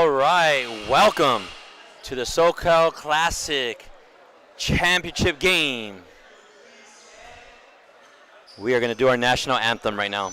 All right, welcome to the SoCal Classic Championship game. We are going to do our national anthem right now.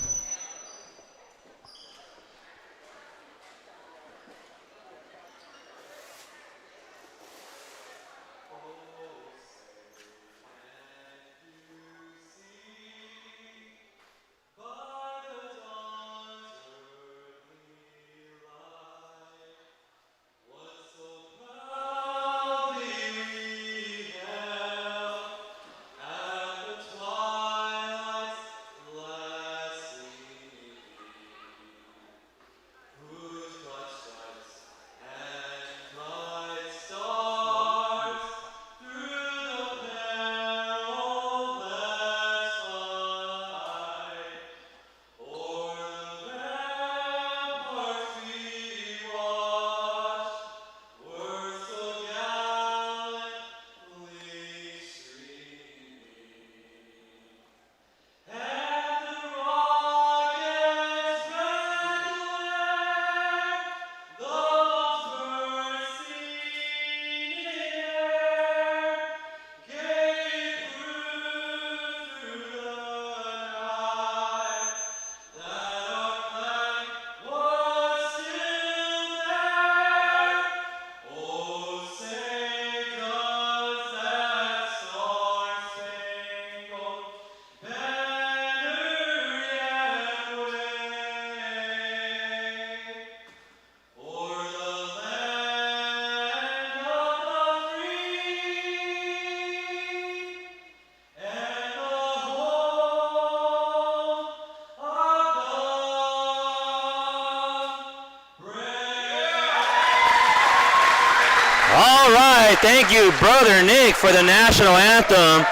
All right, thank you, Brother Nick, for the national anthem.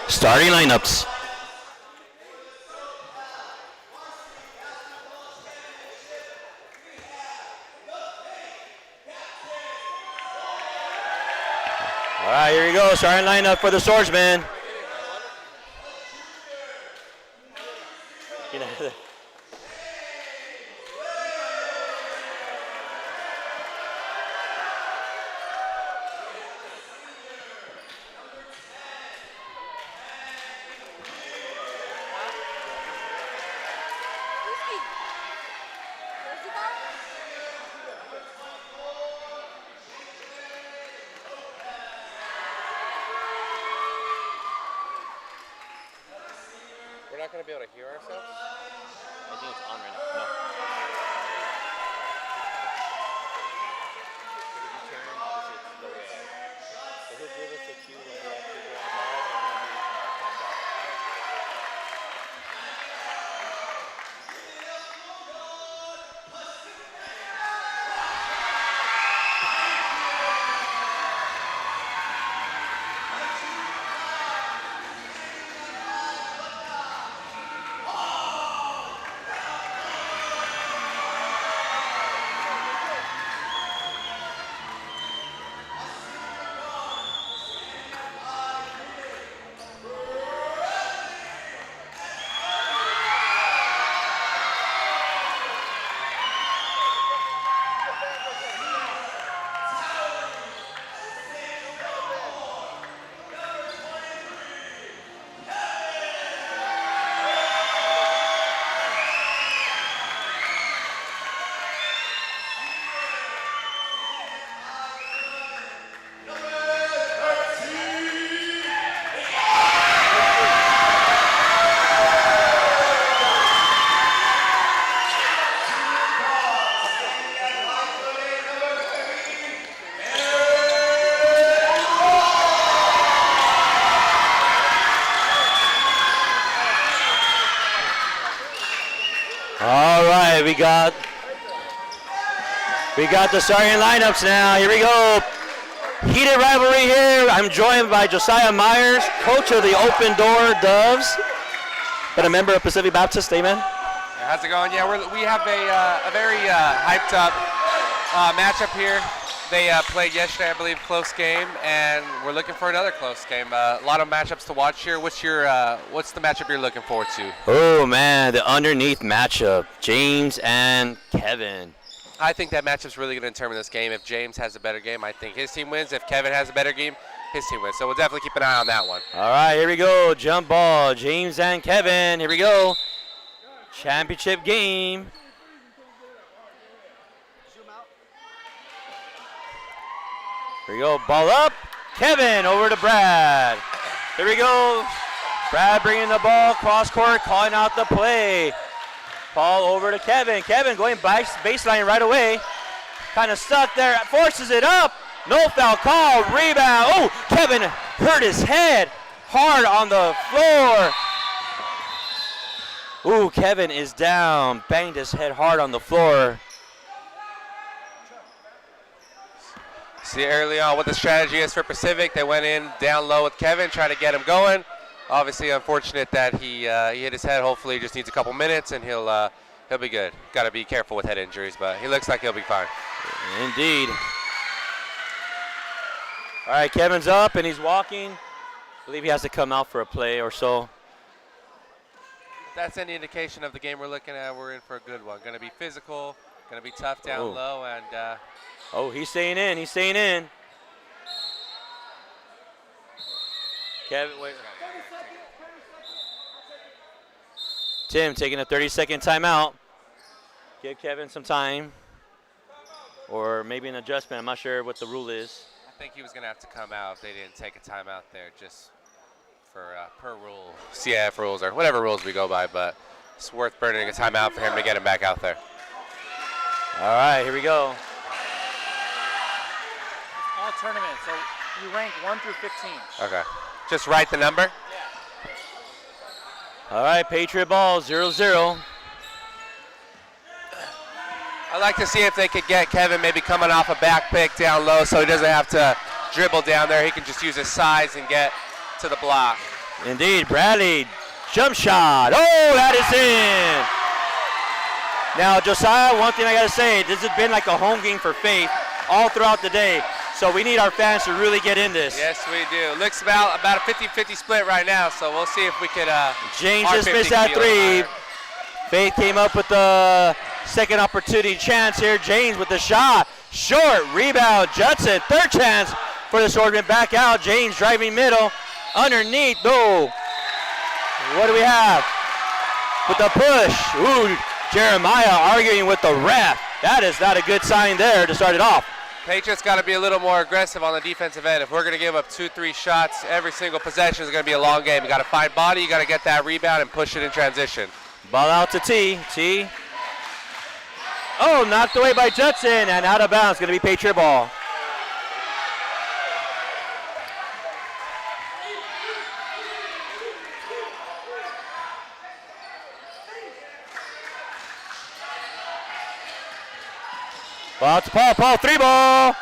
Starting lineups. All right, here we go. Starting lineup for the Swordsman. We're not going to be able to hear ourselves? I think it's on right now. No. So he'll give us a cue when we actually go on live and then we come back. All right, we got the starting lineups now. Here we go. Heated rivalry here. I'm joined by Josiah Myers, coach of the Open Door Doves, but a member of Pacific Baptist. Amen. How's it going? Yeah, we have a very hyped up matchup here. They played yesterday, I believe, close game, and we're looking for another close game. A lot of matchups to watch here. What's the matchup you're looking forward to? Oh man, the underneath matchup, James and Kevin. I think that matchup's really going to determine this game. If James has a better game, I think his team wins. If Kevin has a better game, his team wins. So we'll definitely keep an eye on that one. All right, here we go. Jump ball, James and Kevin. Here we go. Championship game. Here we go. Ball up. Kevin over to Brad. Here we go. Brad bringing the ball cross court, calling out the play. Ball over to Kevin. Kevin going baseline right away. Kind of stuck there. Forces it up. No foul call. Rebound. Oh, Kevin hurt his head hard on the floor. Ooh, Kevin is down. Banged his head hard on the floor. See early on what the strategy is for Pacific. They went in down low with Kevin, trying to get him going. Obviously, unfortunate that he hit his head. Hopefully, he just needs a couple minutes and he'll be good. Got to be careful with head injuries, but he looks like he'll be fine. Indeed. All right, Kevin's up and he's walking. I believe he has to come out for a play or so. If that's any indication of the game we're looking at, we're in for a good one. Going to be physical, going to be tough down low, and oh, he's staying in. He's staying in. Kevin, wait. Tim taking a 30-second timeout. Give Kevin some time. Or maybe an adjustment. I'm not sure what the rule is. I think he was going to have to come out if they didn't take a timeout there just for per rule, CIF rules or whatever rules we go by. But it's worth burning a timeout for him to get him back out there. All right, here we go. All tournament, so you rank 1 through 15. Okay. Just write the number? Yeah. All right, Patriot ball, 0-0. I'd like to see if they could get Kevin maybe coming off a back pick down low so he doesn't have to dribble down there. He can just use his size and get to the block. Indeed, Bradley, jump shot. Oh, that is in. Now, Josiah, one thing I got to say, this has been like a home game for Faith all throughout the day. So we need our fans to really get in this. Yes, we do. Looks about a 50-50 split right now, so we'll see if we could. James just missed that three. Faith came up with the second opportunity chance here. James with the shot. Short rebound. Judson, third chance for the Swordsman. Back out. James driving middle. Underneath. No. What do we have? With the push. Ooh, Jeremiah arguing with the ref. That is not a good sign there to start it off. Patriots got to be a little more aggressive on the defensive end. If we're going to give up 2-3 shots every single possession, it's going to be a long game. You got to find body, you got to get that rebound and push it in transition. Ball out to T. T. Oh, knocked away by Judson and out of bounds. Going to be Patriot ball. Ball out to Paul. Paul, three ball.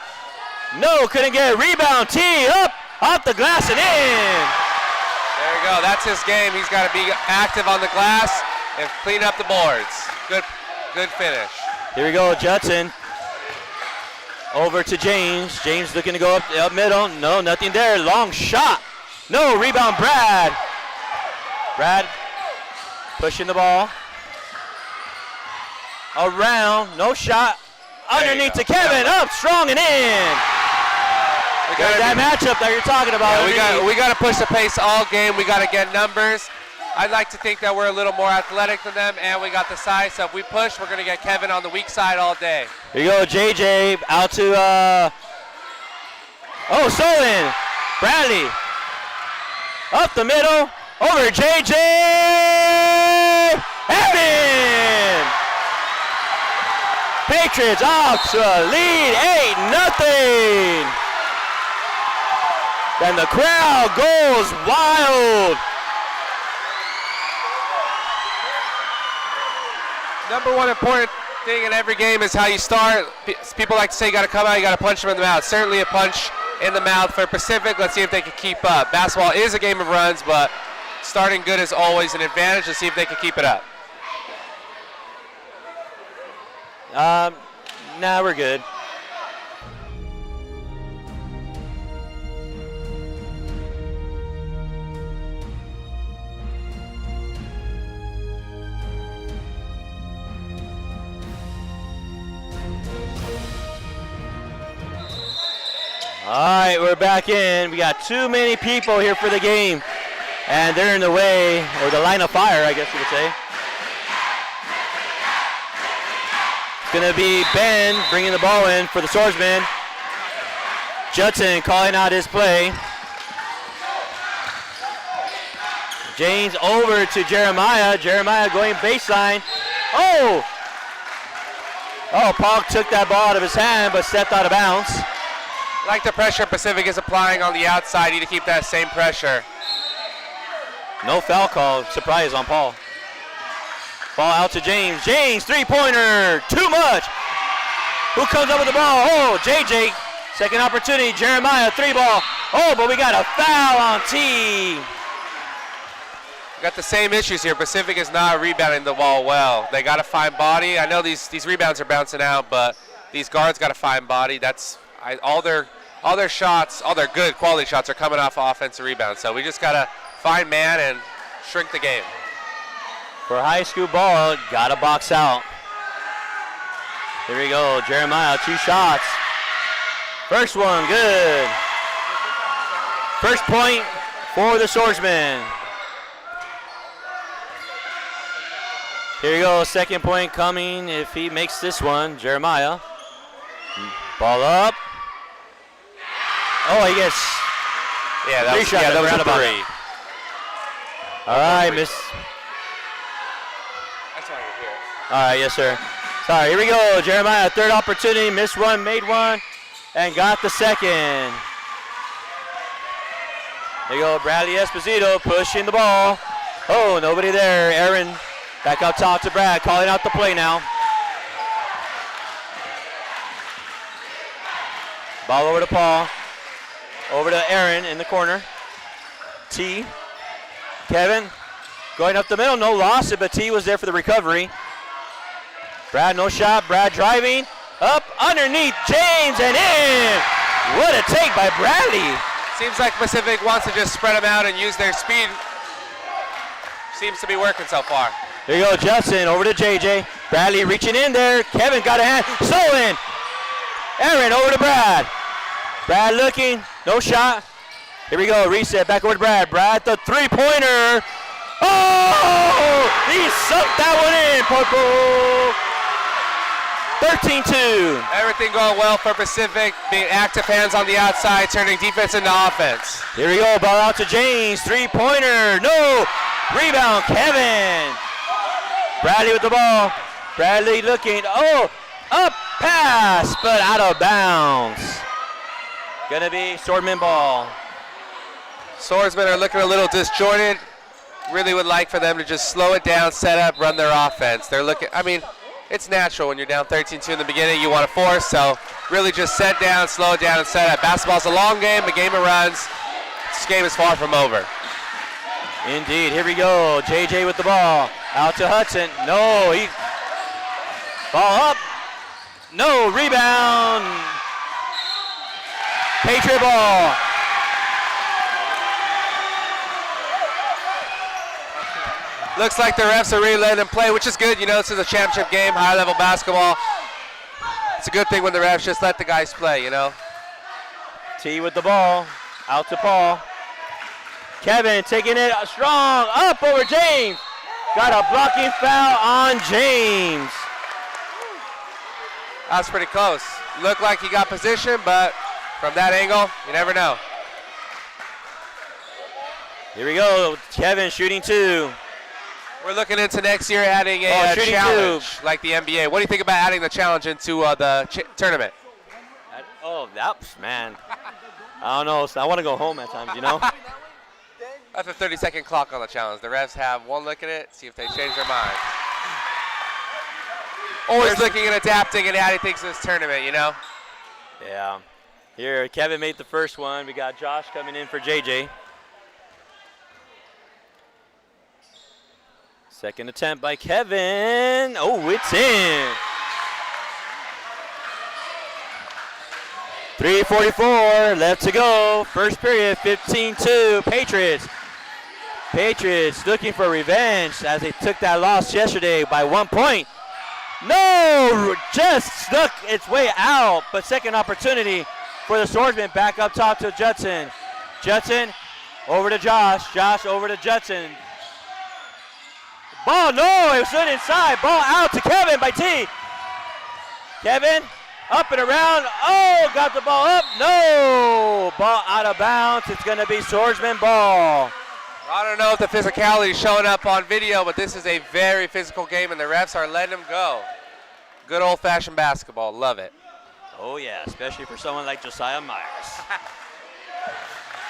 No, couldn't get it. Rebound. T up, off the glass and in. There you go. That's his game. He's got to be active on the glass and clean up the boards. Good finish. Here we go, Judson. Over to James. James looking to go up middle. No, nothing there. Long shot. No, rebound, Brad. Brad pushing the ball. Around, no shot. Underneath to Kevin, up, strong and in. There's that matchup that you're talking about. Yeah, we got to push the pace all game. We got to get numbers. I'd like to think that we're a little more athletic than them, and we got the size. So if we push, we're going to get Kevin on the weak side all day. Here you go, JJ out to Solon. Bradley up the middle, over JJ, and in. Patriots off to a lead, 8-0. And the crowd goes wild. Number one important thing in every game is how you start. People like to say you got to come out, you got to punch them in the mouth. Certainly a punch in the mouth for Pacific. Let's see if they can keep up. Basketball is a game of runs, but starting good is always an advantage. Let's see if they can keep it up. Nah, we're good. All right, we're back in. We got too many people here for the game, and they're in the way, or the line of fire, I guess you would say. It's going to be Ben bringing the ball in for the Swordsman. Judson calling out his play. James over to Jeremiah. Jeremiah going baseline. Oh! Oh, Paul took that ball out of his hand, but stepped out of bounds. Like the pressure Pacific is applying on the outside, you need to keep that same pressure. No foul call. Surprise on Paul. Ball out to James. James, three-pointer. Too much. Who comes up with the ball? Oh, JJ. Second opportunity. Jeremiah, three ball. Oh, but we got a foul on T. We got the same issues here. Pacific is not rebounding the ball well. They got to find body. I know these rebounds are bouncing out, but these guards got to find body. That's all their shots, all their good quality shots are coming off offensive rebounds. So we just got to find man and shrink the game. For high school ball, got to box out. Here we go. Jeremiah, 2 shots. First one, good. First point for the Swordsman. Here we go, second point coming if he makes this one. Jeremiah. Ball up. Oh, he gets that was a three. All right, miss. That's why you're here. All right, yes, sir. Sorry, here we go. Jeremiah, third opportunity, missed one, made one, and got the second. There you go, Bradley Esposito pushing the ball. Oh, nobody there. Aaron back up top to Brad, calling out the play now. Ball over to Paul. Over to Aaron in the corner. T. Kevin going up the middle, no loss it, but T was there for the recovery. Brad, no shot. Brad driving. Up underneath James and in. What a take by Bradley. Seems like Pacific wants to just spread them out and use their speed. Seems to be working so far. There you go, Justin over to JJ. Bradley reaching in there. Kevin got a hand. Stolen. Aaron over to Brad. Brad looking. No shot. Here we go. Reset. Back over to Brad. Brad, the three-pointer. Oh! He sucked that one in, Purple. 13-2. Everything going well for Pacific. Being active hands on the outside, turning defense into offense. Here we go. Ball out to James. Three-pointer. No. Rebound, Kevin. Bradley with the ball. Bradley looking. Oh, up pass, but out of bounds. Gonna be Swordman ball. Swordsmen are looking a little disjointed. Really would like for them to just slow it down, set up, run their offense. They're looking, I mean, it's natural when you're down 13-2 in the beginning, you want to force, so really just set down, slow it down, and set up. Basketball's a long game, a game of runs. This game is far from over. Indeed, here we go. JJ with the ball. Out to Hudson. No, he, ball up. No, rebound. Patriot ball. Looks like the refs are really letting them play, which is good. You know, this is a championship game, high-level basketball. It's a good thing when the refs just let the guys play, you know. T with the ball. Out to Paul. Kevin taking it strong. Up over James. Got a blocking foul on James. That's pretty close. Looked like he got position, but from that angle, you never know. Here we go. Kevin shooting 2. We're looking into next year adding a challenge like the NBA. What do you think about adding the challenge into the tournament? Man. I don't know. I want to go home at times, you know? That's a 30-second clock on the challenge. The refs have one look at it, see if they change their mind. Always looking and adapting and adding things to this tournament, you know? Yeah. Here, Kevin made the first one. We got Josh coming in for JJ. Second attempt by Kevin. Oh, it's in. 3:44 left to go. First period, 15-2. Patriots. Patriots looking for revenge as they took that loss yesterday by 1 point. No, just stuck its way out, but second opportunity for the Swordsman. Back up top to Judson. Judson over to Josh. Josh over to Judson. Ball, no, it was stood inside. Ball out to Kevin by T. Kevin, up and around. Oh, got the ball up. No, ball out of bounds. It's going to be Swordsman ball. I don't know if the physicality is showing up on video, but this is a very physical game, and the refs are letting them go. Good old-fashioned basketball. Love it. Oh, yeah, especially for someone like Josiah Myers.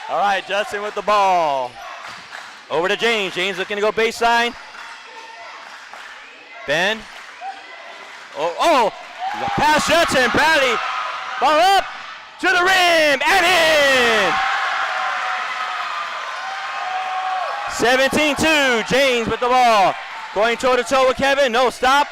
All right, Justin with the ball. Over to James. James looking to go baseline. Ben. Oh, pass Judson. Bradley. Ball up to the rim and in. 17-2. James with the ball. Going toe-to-toe with Kevin. No, stop.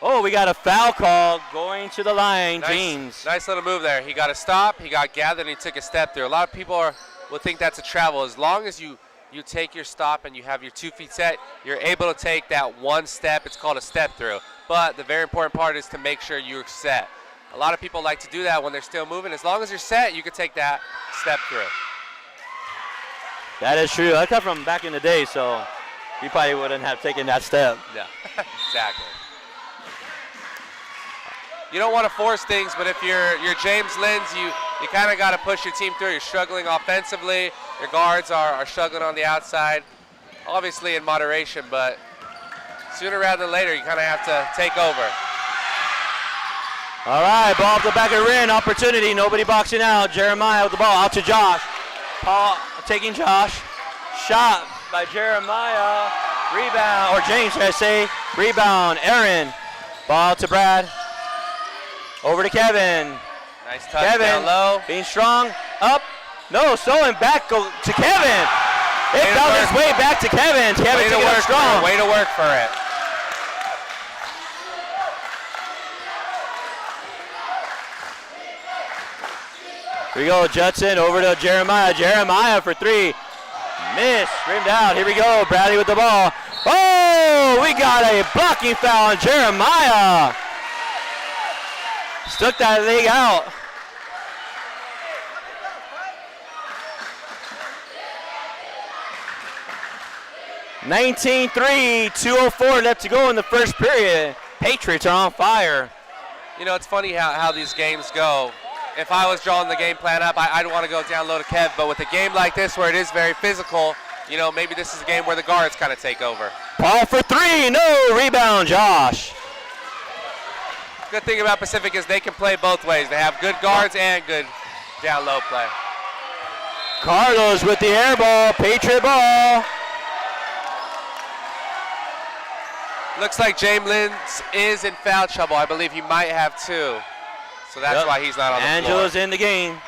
Oh, we got a foul call going to the line, James. Nice little move there. He got a stop, he got gathered, and he took a step through. A lot of people will think that's a travel. As long as you take your stop and you have your 2 feet set, you're able to take that one step. It's called a step through. But the very important part is to make sure you're set. A lot of people like to do that when they're still moving. As long as you're set, you can take that step through. That is true. I come from back in the day, so we probably wouldn't have taken that step. Yeah, exactly. You don't want to force things, but if you're James Linds, you kind of got to push your team through. You're struggling offensively. Your guards are struggling on the outside, obviously in moderation, but sooner rather than later, you kind of have to take over. All right, ball up the back of the rim, opportunity, nobody boxing out. Jeremiah with the ball, out to Josh. Paul taking Josh. Shot by Jeremiah. Rebound, or James, should I say. Rebound, Aaron. Ball to Brad. Over to Kevin. Nice touch Kevin, down low. being strong, up. No, stolen back go to Kevin. It found its way back to Kevin. Kevin taking it strong. Way to work for it. Here we go, Judson over to Jeremiah. Jeremiah for 3. Miss, rimmed out. Here we go, Bradley with the ball. Oh, we got a blocking foul on Jeremiah. Stuck that leg out. (19-3), 2:04 left to go in the first period. Patriots are on fire. You know, it's funny how these games go. If I was drawing the game plan up, I'd want to go down low to Kev, but with a game like this where it is very physical, you know, maybe this is a game where the guards kind of take over. Paul for 3, no, rebound, Josh. Good thing about Pacific is they can play both ways. They have good guards and good down low play. Carlos with the air ball, Patriot ball. Looks like James Linds is in foul trouble. I believe he might have 2. So that's why he's not on the floor. Angelo's in the game.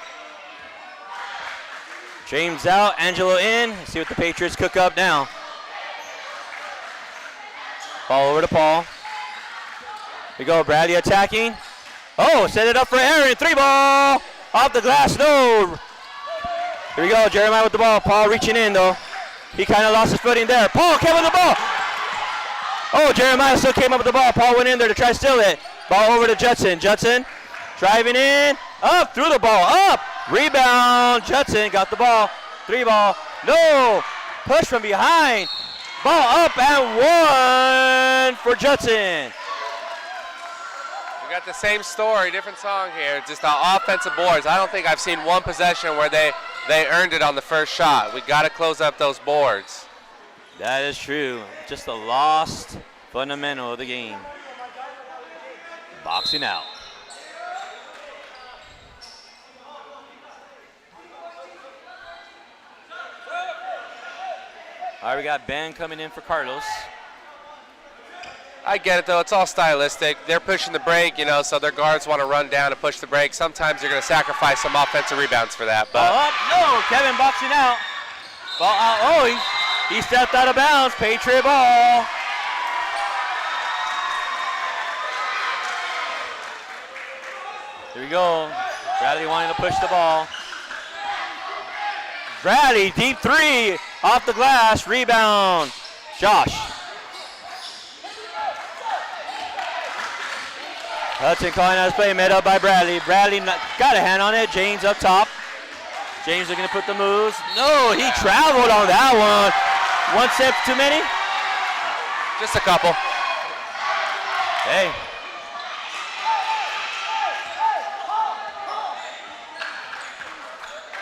James out, Angelo in. Let's see what the Patriots cook up now. Ball over to Paul. We go, Bradley attacking. Oh, set it up for Aaron. 3 ball. Off the glass, no. Here we go, Jeremiah with the ball. Paul reaching in, though. He kind of lost his footing there. Paul came with the ball. Oh, Jeremiah still came up with the ball. Paul went in there to try to steal it. Ball over to Judson. Judson driving in. Up, threw the ball. Up. Rebound. Judson got the ball. 3 ball. No. Push from behind. Ball up and 1 for Judson. We got the same story, different song here. Just the offensive boards. I don't think I've seen one possession where they earned it on the first shot. We got to close up those boards. That is true. Just the lost fundamental of the game. Boxing out. All right, we got Ben coming in for Carlos. I get it, though. It's all stylistic. They're pushing the break, you know, so their guards want to run down and push the break. Sometimes you're going to sacrifice some offensive rebounds for that. But ball up, no. Kevin boxing out. Ball out. Oh, he stepped out of bounds. Patriot ball. Here we go. Bradley wanting to push the ball. Bradley, deep 3. Off the glass. Rebound. Josh. Hudson calling out his play, made up by Bradley. Bradley got a hand on it. James up top. James looking to put the moves. No, he traveled on that one. 1 step too many? Just a couple. Hey.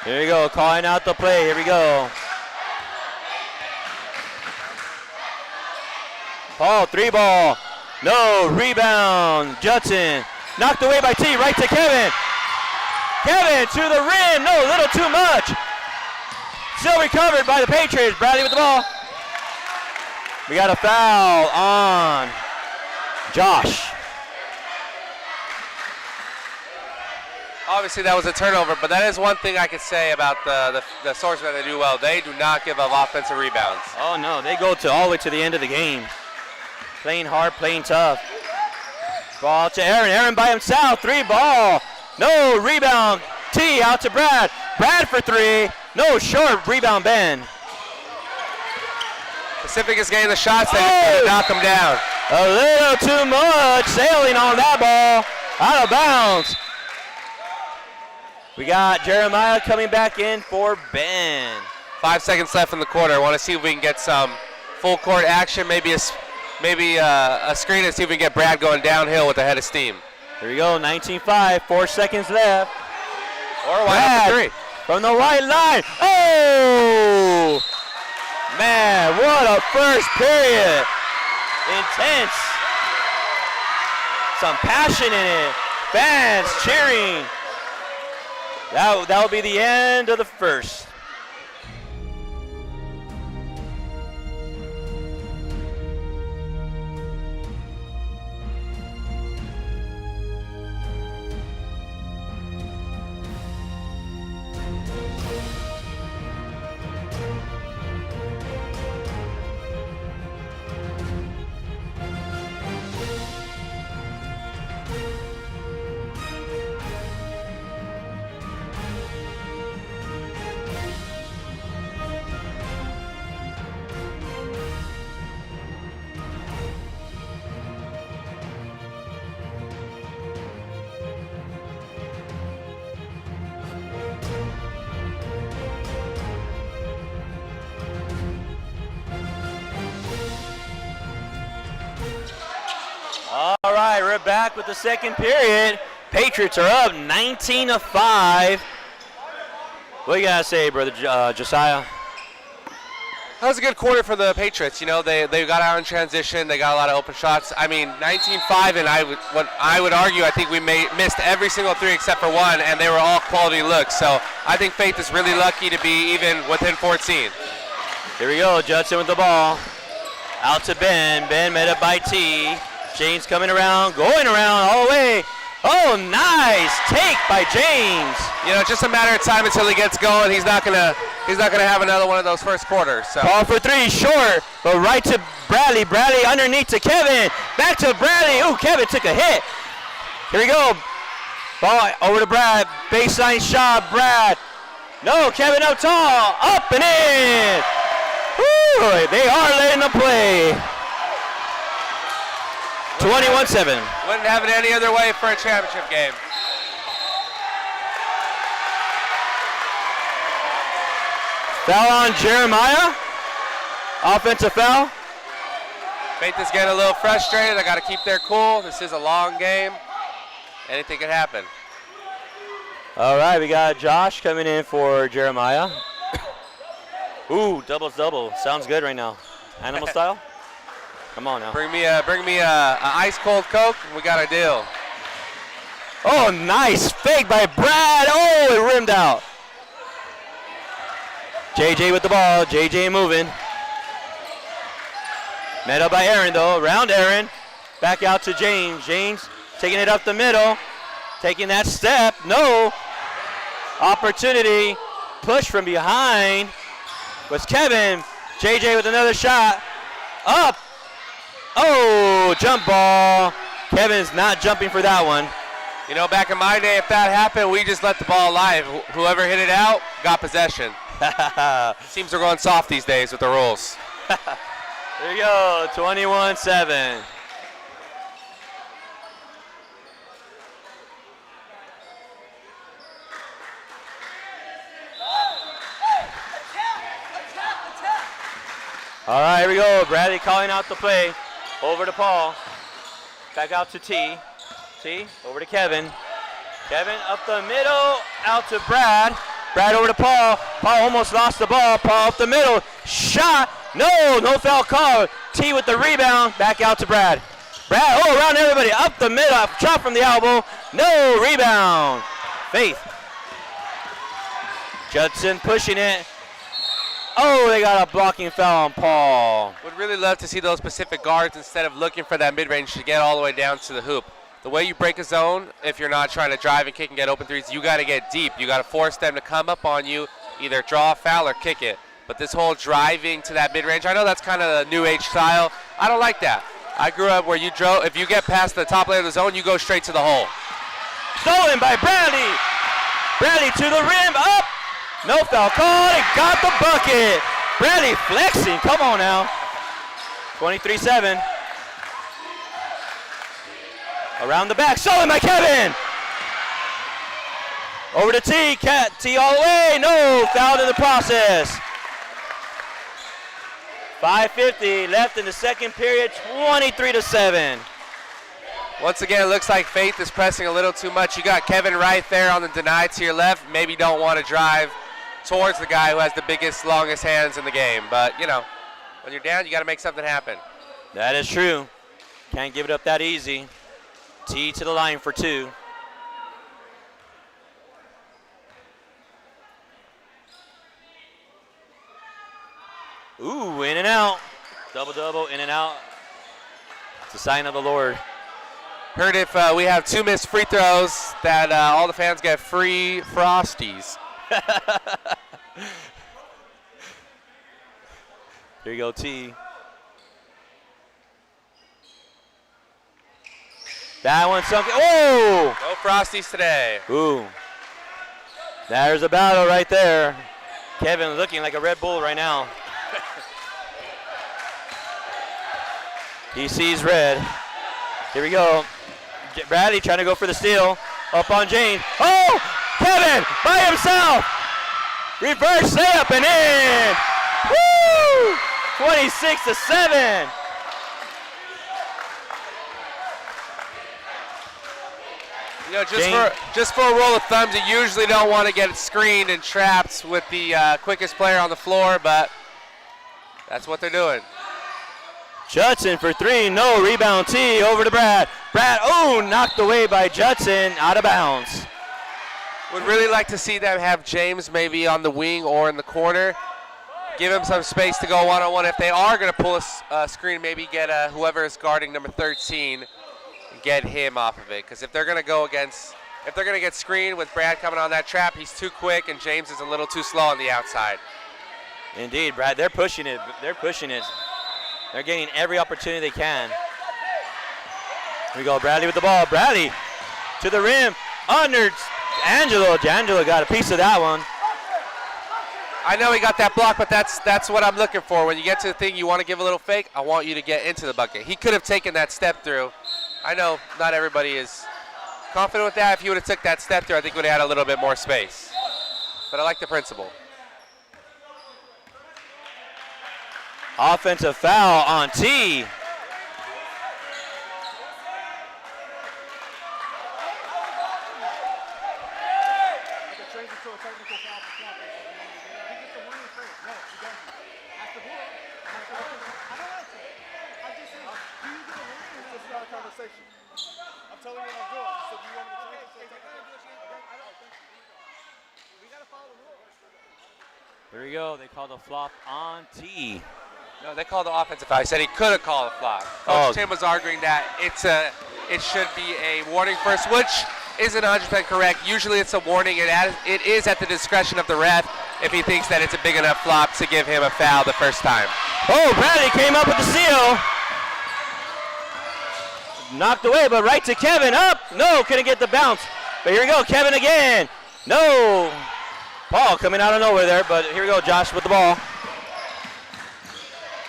Here we go, calling out the play. Here we go. Paul, 3-ball. No, rebound. Judson knocked away by T, right to Kevin. Kevin to the rim. No, a little too much. Still recovered by the Patriots. Bradley with the ball. We got a foul on Josh. Obviously, that was a turnover, but that is one thing I could say about the Swordsmen that they do well. They do not give up offensive rebounds. Oh, no, they go all the way to the end of the game. Playing hard, playing tough. Ball to Aaron. Aaron by himself. 3-ball. No, rebound. T out to Brad. Brad for 3. No, short. Rebound, Ben. Pacific is getting the shots. They knock him down. A little too much. Sailing on that ball. Out of bounds. We got Jeremiah coming back in for Ben. 5 seconds left in the quarter. I want to see if we can get some full court action, maybe a screen, and see if we can get Brad going downhill with a head of steam. Here we go, 19-5, 4 seconds left. Or Brad 3. From the right line. Oh! Man, what a first period. Intense. Some passion in it. Fans cheering. That will be the end of the first. All right, we're back with the second period. Patriots are up 19-5. What you gotta say, brother Josiah? That was a good quarter for the Patriots. You know, they got out in transition. They got a lot of open shots. I mean, 19-5, and I would argue I think we missed every single 3 except for 1, and they were all quality looks. So I think Faith is really lucky to be even within 14. Here we go, Judson with the ball. Out to Ben. Ben made up by T. James coming around, going around all the way. Oh, nice take by James. You know, just a matter of time until he gets going. He's not gonna have another one of those first quarters. So. Ball for 3, short, but right to Bradley. Bradley underneath to Kevin. Back to Bradley. Ooh, Kevin took a hit. Here we go. Ball over to Brad. Baseline shot, Brad. No, Kevin up tall. Up and in. Woo, they are letting them play. 21-7. Wouldn't have it any other way for a championship game. Foul on Jeremiah. Offensive foul. Faith is getting a little frustrated. They got to keep their cool. This is a long game. Anything can happen. All right, we got Josh coming in for Jeremiah. Ooh, double. Sounds good right now. Animal style. Come on now. Bring me a ice cold Coke, and we got a deal. Oh, nice fake by Brad. Oh, it rimmed out. JJ with the ball. JJ moving. Met up by Aaron though. Around Aaron. Back out to James. James taking it up the middle. Taking that step. No. Opportunity. Push from behind. Was Kevin. JJ with another shot. Up. Oh, jump ball. Kevin's not jumping for that one. You know, back in my day, if that happened, we just let the ball lie. Whoever hit it out got possession. Seems we're going soft these days with the rules. There you go, 21-7. All right, here we go. Bradley calling out the play. Over to Paul. Back out to T. T, over to Kevin. Kevin up the middle, out to Brad. Brad over to Paul. Paul almost lost the ball. Paul up the middle. Shot. No foul call. T with the rebound. Back out to Brad. Brad, around everybody. Up the middle. Chop from the elbow. No rebound. Faith. Judson pushing it. Oh, they got a blocking foul on Paul. Would really love to see those Pacific guards, instead of looking for that mid-range, to get all the way down to the hoop. The way you break a zone, if you're not trying to drive and kick and get open threes, you got to get deep. You got to force them to come up on you, either draw a foul or kick it. But this whole driving to that mid-range, I know that's kind of the new age style. I don't like that. I grew up where you drove, if you get past the top layer of the zone, you go straight to the hole. Stolen by Bradley. Bradley to the rim, up. No foul call, he got the bucket. Bradley flexing, come on now. 23-7. Around the back, stolen by Kevin. Over to T, T all the way, no, fouled in the process. 5:50 left in the second period, 23-7. Once again, it looks like Faith is pressing a little too much. You got Kevin right there on the deny to your left. Maybe don't want to drive towards the guy who has the biggest, longest hands in the game. But, you know, when you're down, you got to make something happen. That is true. Can't give it up that easy. T to the line for 2. Ooh, in and out. Double-double, in and out. It's a sign of the Lord. Heard if we have 2 missed free throws that all the fans get free Frosties. Here you go, T. That one's something. Oh! No Frosties today. Ooh. There's a battle right there. Kevin looking like a Red Bull right now. He sees red. Here we go. Bradley trying to go for the steal. Up on James. Oh! Kevin by himself. Reverse layup and in. Woo! 26-7. You know, just for a rule of thumbs, you usually don't want to get screened and trapped with the quickest player on the floor, but that's what they're doing. Judson for 3, no, rebound T, over to Brad. Brad, knocked away by Judson, out of bounds. Would really like to see them have James maybe on the wing or in the corner. Give him some space to go one-on-one. If they are going to pull a screen, maybe get whoever is guarding number 13, get him off of it. Because if they're going to get screened with Brad coming on that trap, he's too quick and James is a little too slow on the outside. Indeed, Brad, they're pushing it. They're getting every opportunity they can. Here we go, Bradley with the ball. Bradley to the rim, under Angelo. Angelo got a piece of that one. I know he got that block, but that's what I'm looking for. When you get to the thing you want to give a little fake, I want you to get into the bucket. He could have taken that step through. I know not everybody is confident with that. If he would have took that step through, I think he would have had a little bit more space. But I like the principle. Offensive foul on T. Here we go. They called a flop on T. No, they called the offensive foul. He said he could have called a flop. Coach Tim was arguing that it should be a warning first, which isn't 100% correct. Usually it's a warning. It is at the discretion of the ref if he thinks that it's a big enough flop to give him a foul the first time. Oh, Bradley came up with the steal. Knocked away, but right to Kevin. Up. No, couldn't get the bounce. But here we go, Kevin again. No. Paul coming out of nowhere there, but here we go, Josh with the ball.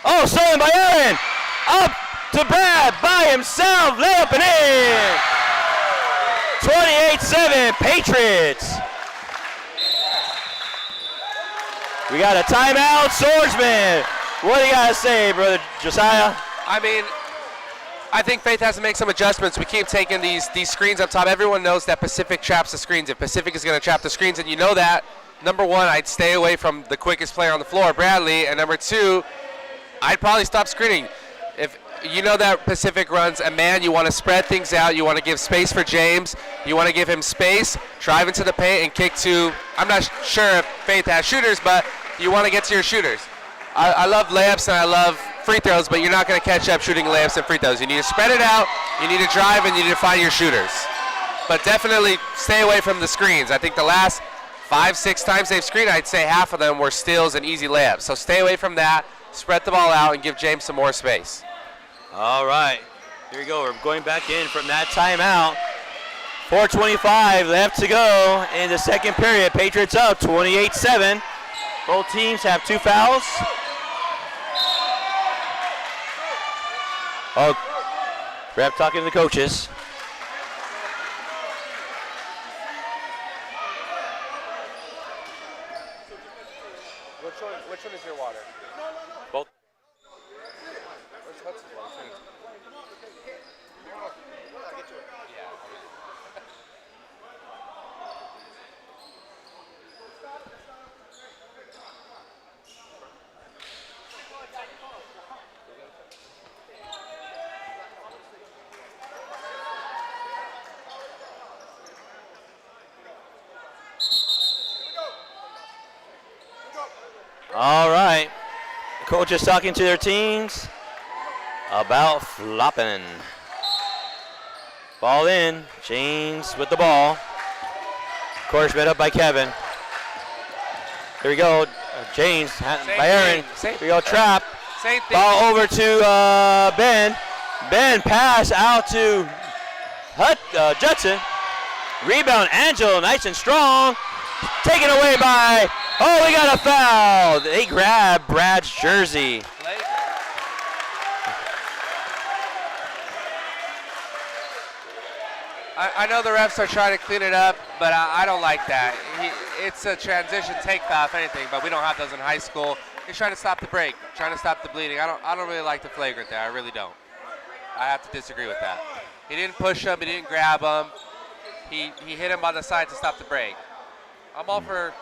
Oh, stolen by Aaron. Up to Brad by himself. Layup and in. 28-7, Patriots. We got a timeout. Swordsman What do you got to say, Brother Josiah? I mean, I think Faith has to make some adjustments. We keep taking these screens up top. Everyone knows that Pacific traps the screens. If Pacific is going to trap the screens, and you know that, number one, I'd stay away from the quickest player on the floor, Bradley, and number two, I'd probably stop screening. If you know that Pacific runs a man, you want to spread things out. You want to give space for James. You want to give him space, drive into the paint, and kick to, I'm not sure if Faith has shooters, but you want to get to your shooters. I love layups and I love free throws, but you're not going to catch up shooting layups and free throws. You need to spread it out, you need to drive, and you need to find your shooters. But definitely stay away from the screens. I think the last 5-6 times they've screened, I'd say half of them were steals and easy layups. So stay away from that, spread the ball out, and give James some more space. All right, here we go. We're going back in from that timeout. 4:25 left to go in the second period. Patriots up 28-7. Both teams have 2 fouls. Oh, ref talking to the coaches. Which one is your water? Both. Where's Hudson's water? All right. The coach is talking to their teams about flopping. Ball in. James with the ball. Of course, made up by Kevin. Here we go. James by Aaron. Here we go. Trap. Same thing. Ball over to Ben. Ben pass out to Judson. Rebound. Angel. Nice and strong. Taken away by. Oh, we got a foul. They grabbed Brad's jersey. I know the refs are trying to clean it up, but I don't like that. It's a transition take foul, if anything, but we don't have those in high school. He's trying to stop the break, trying to stop the bleeding. I don't really like the flagrant there. I really don't. I have to disagree with that. He didn't push him. He didn't grab him. He hit him on the side to stop the break. I'm all for,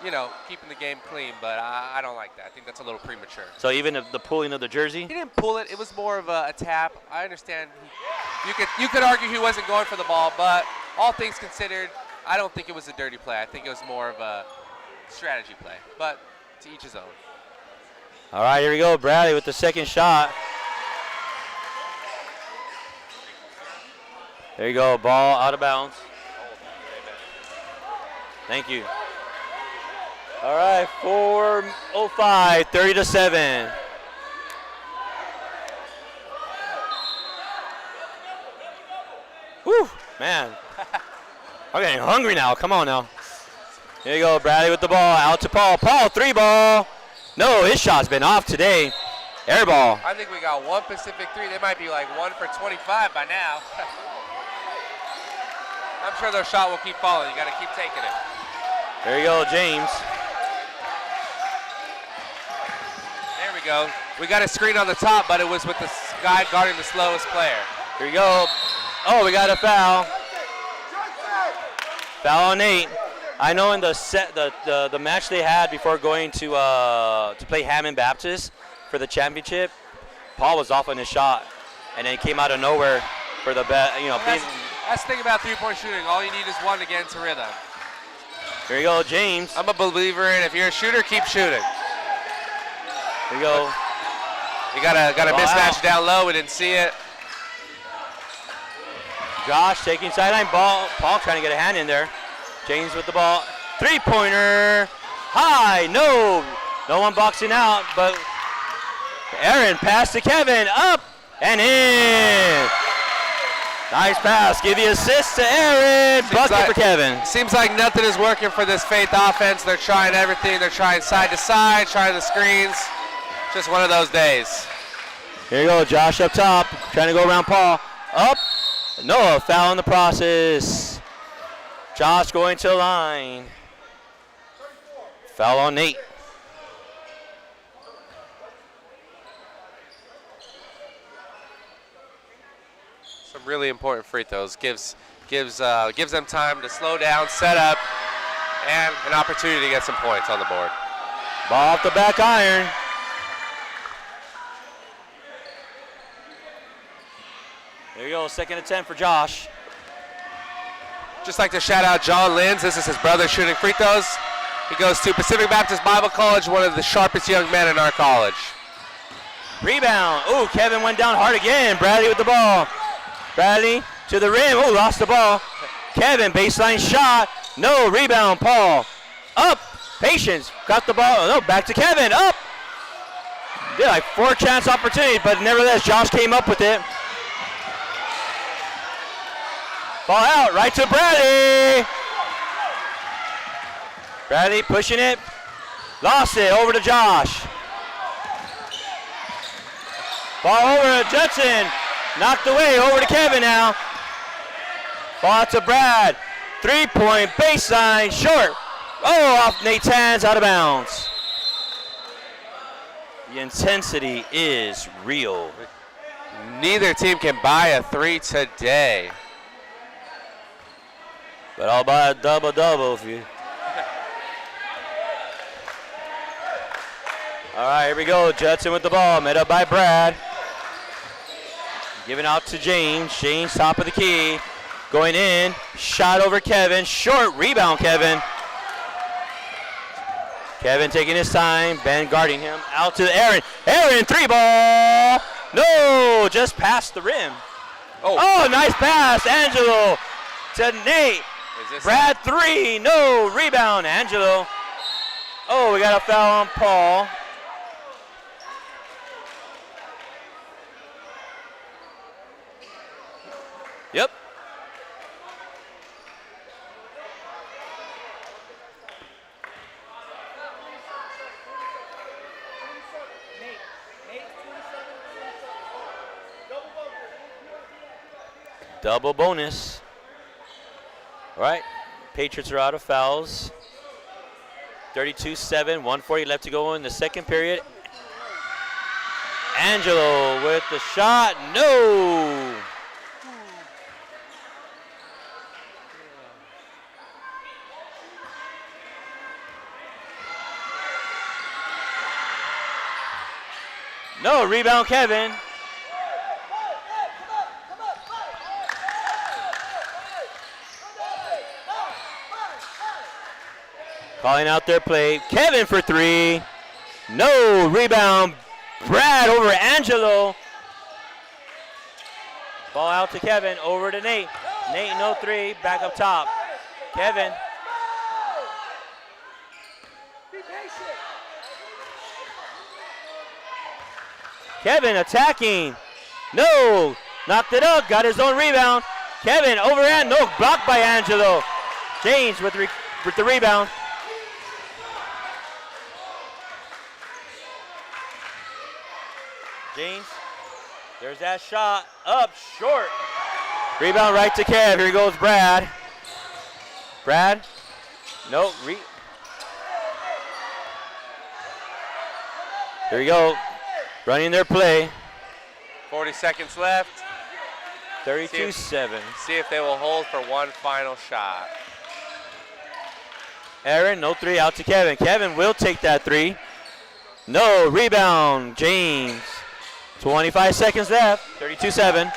keeping the game clean, but I don't like that. I think that's a little premature. So even the pulling of the jersey? He didn't pull it. It was more of a tap. I understand. You could argue he wasn't going for the ball, but all things considered, I don't think it was a dirty play. I think it was more of a strategy play, but to each his own. All right, here we go. Bradley with the second shot. There you go. Ball out of bounds. Thank you. All right, 4:05, 30-7. Whew, man. I'm getting hungry now. Come on now. Here you go, Bradley with the ball. Out to Paul. Paul, 3 ball. No, his shot's been off today. Air ball. I think we got one Pacific 3. They might be like 1 for 25 by now. I'm sure their shot will keep falling. You got to keep taking it. There you go, James. There we go. We got a screen on the top, but it was with the guy guarding the slowest player. Here we go. Oh, we got a foul. Foul on Nate. I know in the match they had before going to play Hammond Baptist for the championship, Paul was off on his shot, and then came out of nowhere for the bet. That's the thing about three-point shooting. All you need is one to get into rhythm. Here we go, James. I'm a believer in if you're a shooter, keep shooting. Here we go. We got a mismatch down low. We didn't see it. Josh taking sideline ball. Paul trying to get a hand in there. James with the ball. Three-pointer. High. No. No one boxing out, but Aaron pass to Kevin. Up and in. Nice pass. Give the assist to Aaron. Bucket for Kevin. Seems like nothing is working for this Faith offense. They're trying everything. They're trying side to side, trying the screens. Just one of those days. Here you go. Josh up top. Trying to go around Paul. Up. No, foul in the process. Josh going to the line. Foul on Nate. Some really important free throws. Gives them time to slow down, set up, and an opportunity to get some points on the board. Ball off the back iron. There you go, second attempt for Josh. Just like to shout out John Linz. This is his brother shooting free throws. He goes to Pacific Baptist Bible College, one of the sharpest young men in our college. Rebound. Ooh, Kevin went down hard again. Bradley with the ball. Bradley to the rim. Ooh, lost the ball. Kevin, baseline shot. No, rebound, Paul. Up. Patience. Got the ball. Oh, no, back to Kevin. Up. Did like 4 chance opportunities, but nevertheless, Josh came up with it. Ball out, right to Bradley. Bradley pushing it. Lost it, over to Josh. Ball over to Judson. Knocked away, over to Kevin now. Ball out to Brad. 3-point baseline, short. Oh, off Nate's hands, out of bounds. The intensity is real. Neither team can buy a 3 today. But I'll buy a double-double if you. All right, here we go. Judson with the ball, met up by Brad. Giving out to James. James, top of the key. Going in. Shot over Kevin. Short rebound, Kevin. Kevin taking his time. Ben guarding him. Out to Aaron. Aaron, 3-ball. No, just past the rim. Oh, nice pass. Angelo to Nate. Brad, 3. No, rebound, Angelo. Oh, we got a foul on Paul. Yep. Double bonus. All right, Patriots are out of fouls. 32-7, 140 left to go in the second period. Angelo with the shot, no! No, rebound Kevin. Calling out their play. Kevin for 3. No, rebound. Brad over Angelo. Ball out to Kevin, over to Nate. Nate, no 3, back up top. Kevin. Kevin attacking. No, knocked it up, got his own rebound. Kevin overhand, no, blocked by Angelo. James with the rebound. James, there's that shot, up short. Rebound right to Kev, here goes Brad. Brad, no, here we go, running their play. 40 seconds left. 32-7. See if they will hold for one final shot. Aaron, no 3, out to Kevin. Kevin will take that 3. No, rebound, James. 25 seconds left, 32-7.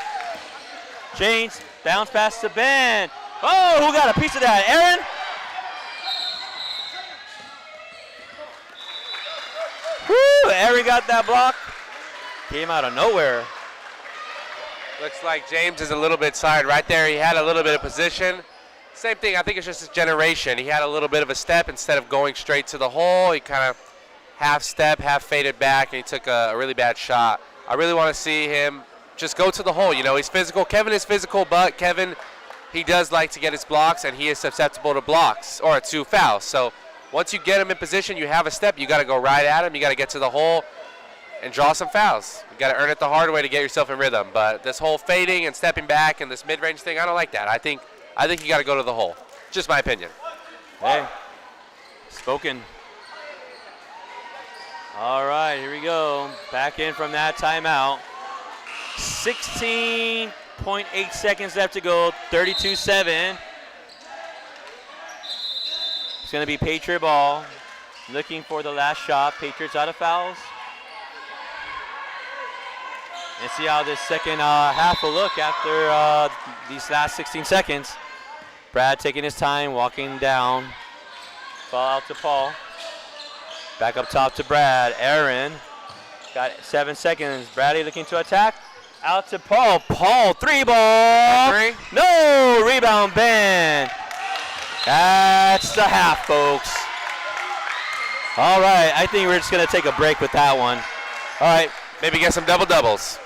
James, bounce pass to Ben. Oh, who got a piece of that? Aaron? Woo, Aaron got that block. Came out of nowhere. Looks like James is a little bit tired right there. He had a little bit of position. Same thing, I think it's just his generation. He had a little bit of a step instead of going straight to the hole. He kind of half step, half faded back, and he took a really bad shot. I really want to see him just go to the hole. You know, he's physical. Kevin is physical, but Kevin, he does like to get his blocks, and he is susceptible to blocks or to fouls. So once you get him in position, you have a step, you got to go right at him. You got to get to the hole and draw some fouls. You got to earn it the hard way to get yourself in rhythm. But this whole fading and stepping back and this mid-range thing, I don't like that. I think you got to go to the hole. Just my opinion. Hey, spoken. All right, here we go. Back in from that timeout. 16.8 seconds left to go, 32-7. It's going to be Patriot ball. Looking for the last shot. Patriots out of fouls. And see how this second half will look after these last 16 seconds. Brad taking his time, walking down. Ball out to Paul. Back up top to Brad. Aaron. Got 7 seconds. Bradley looking to attack. Out to Paul. Paul, 3 ball. Three. No, rebound Ben. That's the half, folks. All right, I think we're just going to take a break with that one. All right. Maybe get some double doubles.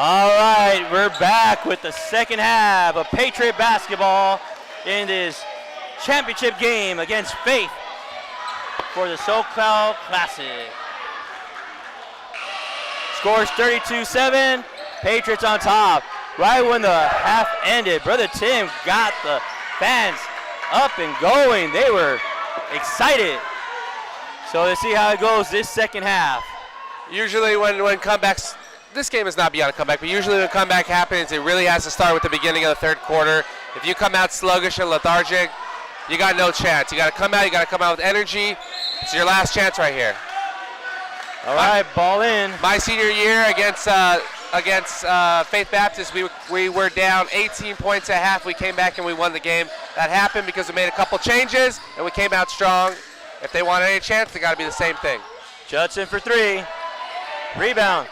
All right, we're back with the second half of Patriot basketball in this championship game against Faith for the SoCal Classic. Scores 32-7, Patriots on top. Right when the half ended, Brother Tim got the fans up and going. They were excited. So let's see how it goes this second half. Usually when comebacks this game is not beyond a comeback, but usually when a comeback happens, it really has to start with the beginning of the third quarter. If you come out sluggish and lethargic, you got no chance. You got to come out. You got to come out with energy. It's your last chance right here. All right, ball in. My senior year against Faith Baptist, we were down 18 points at half. We came back and we won the game. That happened because we made a couple changes and we came out strong. If they want any chance, they got to be the same thing. Judson for 3. Rebound.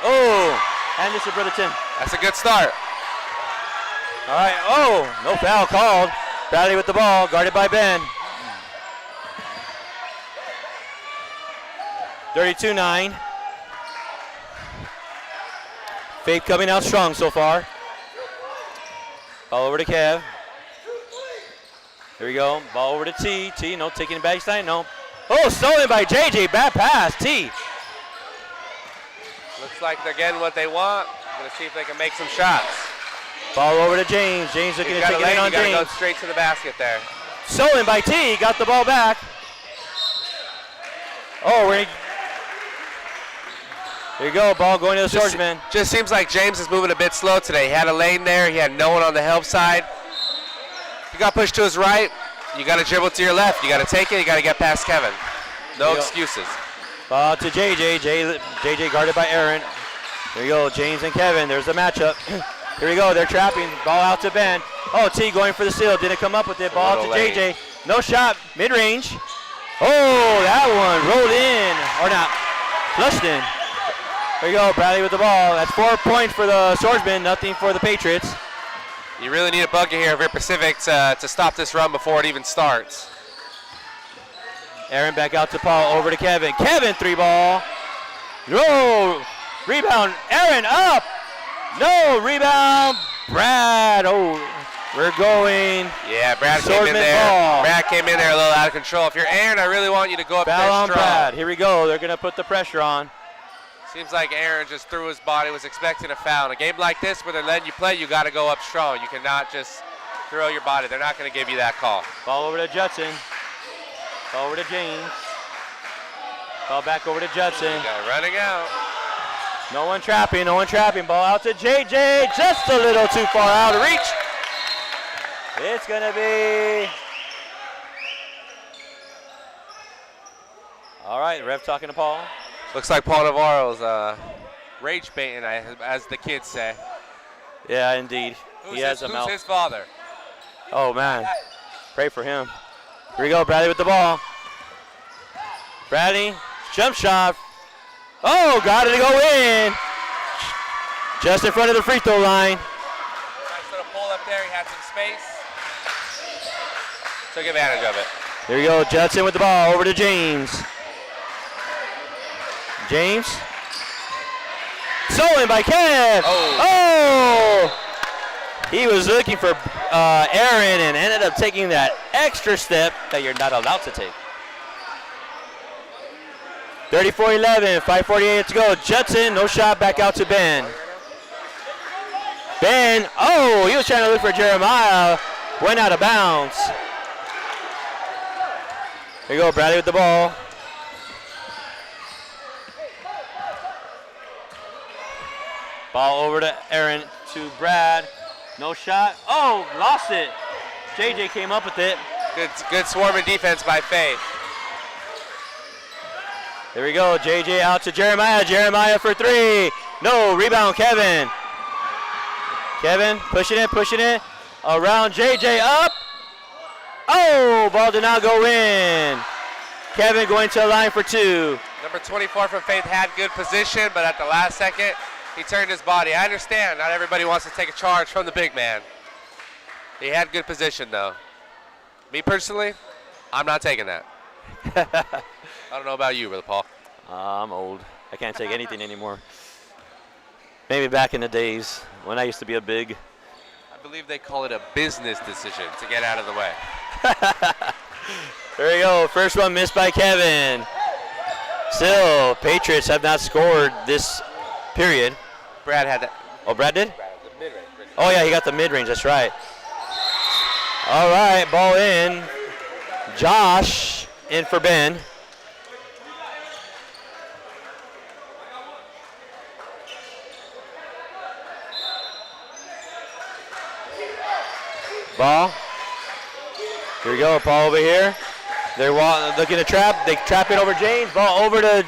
Oh, and this is Brother Tim. That's a good start. All right. Oh, no foul called. Bradley with the ball, guarded by Ben. 32-9. Faith coming out strong so far. Ball over to Kev. Here we go. Ball over to T. T, no, taking it back side, no. Oh, stolen by JJ. Bad pass. T. Looks like they're getting what they want. Gonna see if they can make some shots. Ball over to James. James looking to take it in on James. You gotta go straight to the basket there. Stolen by T. Got the ball back. Oh, there you go. Ball going to the swordsman. Just seems like James is moving a bit slow today. He had a lane there. He had no one on the help side. He got pushed to his right. You got to dribble to your left. You got to take it. You got to get past Kevin. No excuses. Ball to JJ. JJ guarded by Aaron. There you go. James and Kevin. There's the matchup. Here we go. They're trapping. Ball out to Ben. Oh, T going for the steal. Didn't come up with it. Ball out to JJ. No shot. Mid-range. Oh, that one rolled in. Or not. Flushed in. There you go. Bradley with the ball. That's 4 points for the swordsman. Nothing for the Patriots. You really need a bucket here for Pacific to stop this run before it even starts. Aaron back out to Paul. Over to Kevin. Kevin, 3-ball. No. Rebound. Aaron up. No. Rebound. Brad. Oh, we're going. Yeah, Brad came in there. Ball. Brad came in there a little out of control. If you're Aaron, I really want you to go up there strong. Foul on Brad. Here we go. They're going to put the pressure on. Seems like Aaron just threw his body, was expecting a foul. In a game like this where they're letting you play, you got to go up strong. You cannot just throw your body. They're not going to give you that call. Ball over to Judson. Ball over to James. Ball back over to Judson. Running out. No one trapping, no one trapping. Ball out to JJ. Just a little too far out of reach. It's going to be. All right, ref talking to Paul. Looks like Paul Navarro's rage baiting, as the kids say. Yeah, indeed. He has a mouth. Who's his father? Oh, man. Pray for him. Here we go, Bradley with the ball. Bradley, jump shot. Oh, got it to go in. Just in front of the free throw line. Nice little pull up there. He had some space. Took advantage of it. Here we go, Judson with the ball. Over to James. James. Stolen by Kev. Oh! He was looking for Aaron and ended up taking that extra step that you're not allowed to take. 34-11, 5:48 to go. Judson, no shot, back out to Ben. Ben, oh, he was trying to look for Jeremiah. Went out of bounds. There you go, Bradley with the ball. Ball over to Aaron, to Brad. No shot. Oh, lost it. JJ came up with it. Good swarming defense by Faith. There we go. JJ out to Jeremiah. Jeremiah for 3. No, rebound Kevin. Kevin pushing it. Around JJ, up. Oh, ball did not go in. Kevin going to the line for 2. Number 24 from Faith had good position, but at the last second, he turned his body. I understand not everybody wants to take a charge from the big man. He had good position, though. Me personally, I'm not taking that. I don't know about you, Brother Paul. I'm old. I can't take anything anymore. Maybe back in the days when I used to be a big. I believe they call it a business decision to get out of the way. There you go. First one missed by Kevin. Still, Patriots have not scored this period. Brad had that. Oh, Brad did? Brad had the mid-range. Oh, yeah, he got the mid-range. That's right. All right, ball in. Josh in for Ben. Ball. Here we go, Paul over here. They're looking to trap. They trap it over James. Ball over to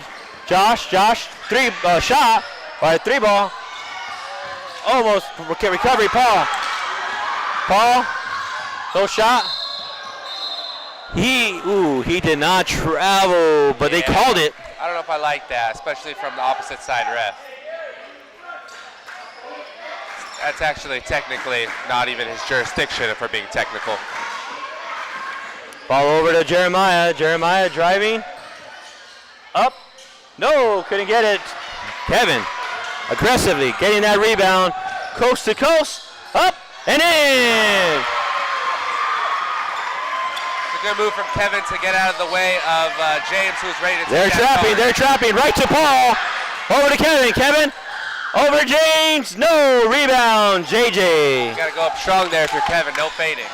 Josh. Josh, shot. All right, 3 ball. Almost recovery, Paul. Paul, no shot. He did not travel, but they called it. I don't know if I like that, especially from the opposite side ref. That's actually technically not even his jurisdiction if we're being technical. Ball over to Jeremiah. Jeremiah driving. Up. No, couldn't get it. Kevin aggressively getting that rebound. Coast to coast. Up and in. It's a good move from Kevin to get out of the way of James, who's ready to They're trapping. Right to Paul. Over to Kevin. Kevin. Over James. No rebound. JJ. You got to go up strong there if you're Kevin. No fading.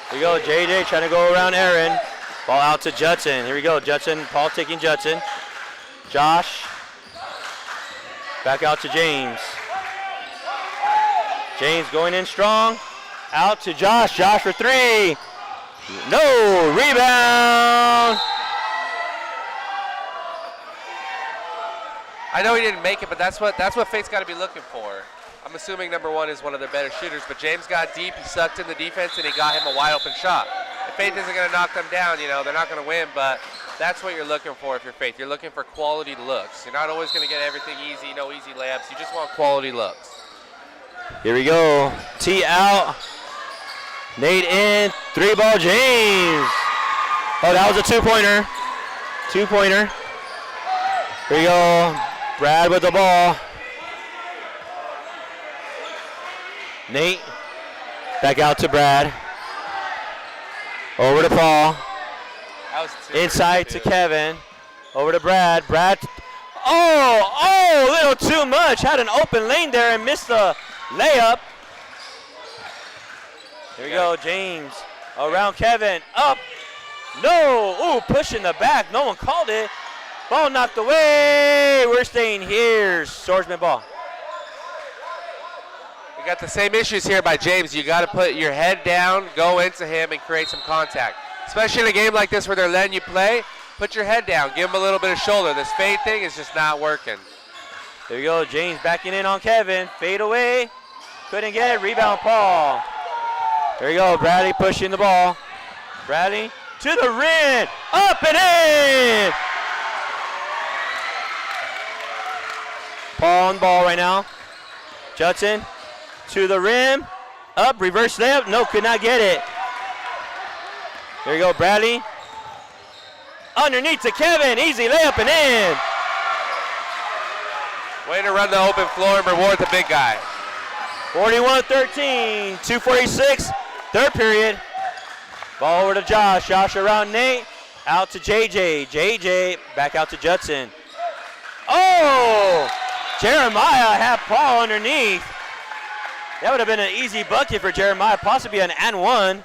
Here we go, JJ trying to go around Aaron. Ball out to Judson. Here we go, Judson. Paul taking Judson. Josh. Back out to James. James going in strong. Out to Josh. Josh for 3. No rebound. I know he didn't make it, but that's what Faith's got to be looking for. I'm assuming number 1 is one of their better shooters, but James got deep, he sucked in the defense, and he got him a wide open shot. If Faith isn't going to knock them down, they're not going to win, but that's what you're looking for if you're Faith. You're looking for quality looks. You're not always going to get everything easy, no easy layups. You just want quality looks. Here we go. T out. Nate in. 3-ball James. Oh, that was a 2-pointer. 2-pointer. Here we go. Brad with the ball. Nate, back out to Brad. Over to Paul. Inside to Kevin. Over to Brad. Brad, a little too much. Had an open lane there and missed the layup. Here we go, James. Around Kevin, up. No, pushing the back. No one called it. Ball knocked away. We're staying here. Swordsman ball. Got the same issues here by James. You got to put your head down, go into him, and create some contact. Especially in a game like this where they're letting you play, put your head down, give him a little bit of shoulder. This fade thing is just not working. There we go, James backing in on Kevin. Fade away, couldn't get it. Rebound, Paul. There we go, Bradley pushing the ball. Bradley to the rim, up and in. Paul on the ball right now. Judson. To the rim, up, reverse layup, no, could not get it. There you go, Bradley. Underneath to Kevin, easy layup and in. Way to run the open floor and reward the big guy. 41-13, 2:46, third period. Ball over to Josh, Josh around Nate, out to JJ, JJ back out to Judson. Oh, Jeremiah had Paul underneath. That would have been an easy bucket for Jeremiah, possibly an and 1,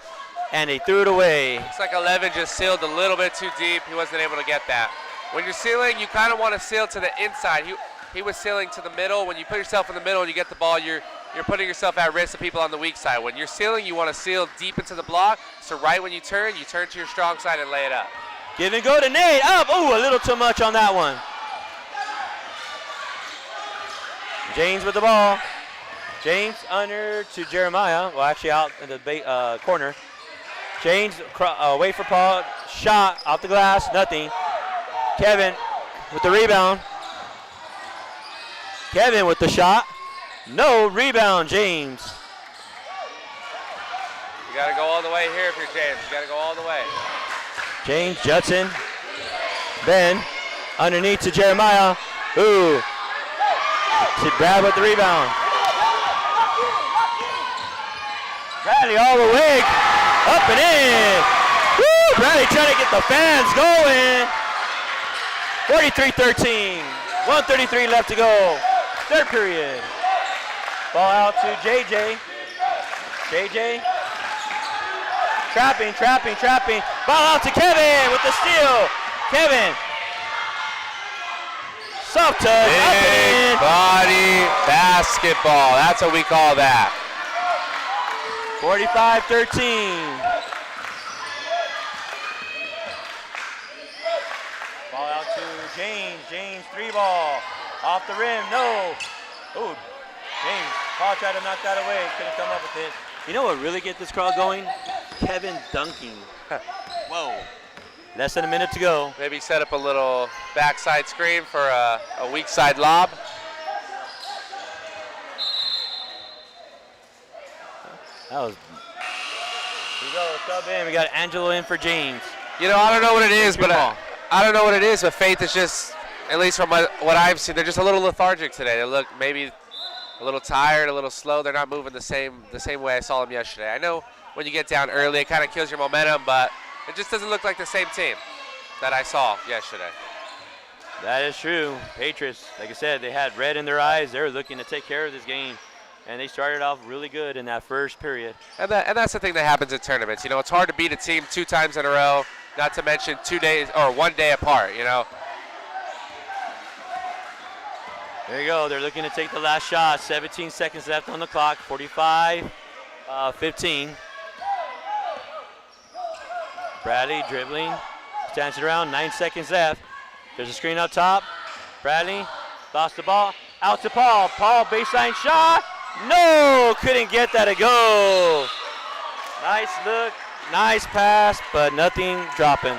and he threw it away. Looks like 11 just sealed a little bit too deep. He wasn't able to get that. When you're sealing, you kind of want to seal to the inside. He was sealing to the middle. When you put yourself in the middle and you get the ball, you're putting yourself at risk of people on the weak side. When you're sealing, you want to seal deep into the block, so right when you turn to your strong side and lay it up. Give and go to Nate, up, a little too much on that one. James with the ball. James under to Jeremiah. Well, actually out in the corner. James away for Paul. Shot off the glass. Nothing. Kevin with the rebound. Kevin with the shot. No rebound, James. You got to go all the way here if you're James. You got to go all the way. James, Judson. Ben underneath to Jeremiah. Ooh. Brad with the rebound. Bradley all the way, up and in. Woo! Bradley trying to get the fans going. 43-13, 1:33 left to go. Third period. Ball out to JJ. JJ. Trapping. Ball out to Kevin with the steal. Kevin. Soft touch, up and in. Body basketball. That's what we call that. 45-13. Ball out to James. James, 3-ball. Off the rim, no. Oh, James, Paul tried to knock that away. Couldn't come up with it. You know what really get this crowd going? Kevin dunking. Whoa. Less than a minute to go. Maybe set up a little backside screen for a weak side lob. That was. Here we go, sub in. We got Angelo in for James. You know, I don't know what it is, but I don't know what it is, but Faith is just, at least from what I've seen, they're just a little lethargic today. They look maybe a little tired, a little slow. They're not moving the same way I saw them yesterday. I know when you get down early, it kind of kills your momentum, but it just doesn't look like the same team that I saw yesterday. That is true. Patriots, like I said, they had red in their eyes. They were looking to take care of this game, and they started off really good in that first period. And that's the thing that happens in tournaments. You know, it's hard to beat a team 2 times in a row, not to mention 2 days or 1 day apart, you know. There you go. They're looking to take the last shot. 17 seconds left on the clock. 45-15. Bradley dribbling. Stands it around. 9 seconds left. There's a screen up top. Bradley lost the ball. Out to Paul. Paul, baseline shot. No! Couldn't get that to go. Nice look. Nice pass, but nothing dropping.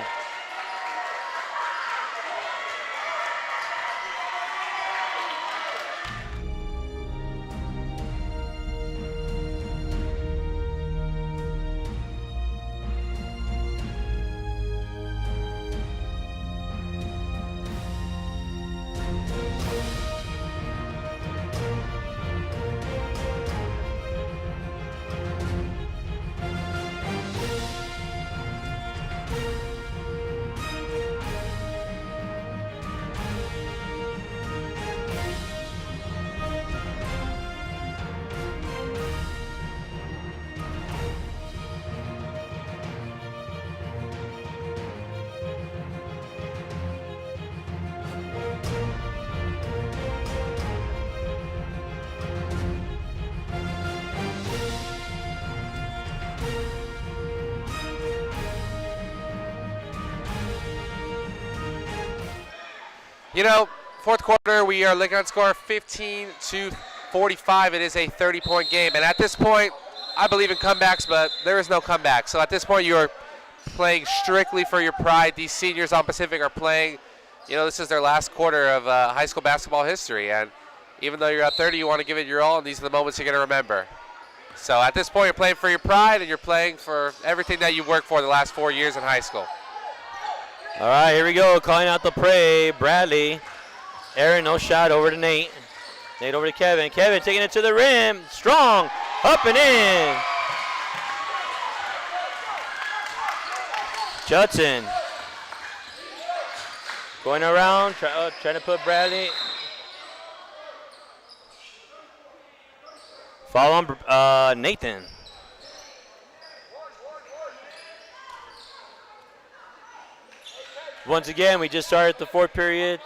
You know, fourth quarter, we are looking at score 15-45. It is a 30-point game. And at this point, I believe in comebacks, but there is no comeback. So at this point, you are playing strictly for your pride. These seniors on Pacific are playing, you know, this is their last quarter of high school basketball history. And even though you're at 30, you want to give it your all, and these are the moments you're going to remember. So at this point, you're playing for your pride, and you're playing for everything that you've worked for the last 4 years in high school. All right, here we go. Calling out the play. Bradley. Aaron, no shot. Over to Nate. Nate over to Kevin. Kevin taking it to the rim. Strong. Up and in. Judson. Going around. Trying to put Bradley. Foul on Nathan. Once again, we just started the fourth period.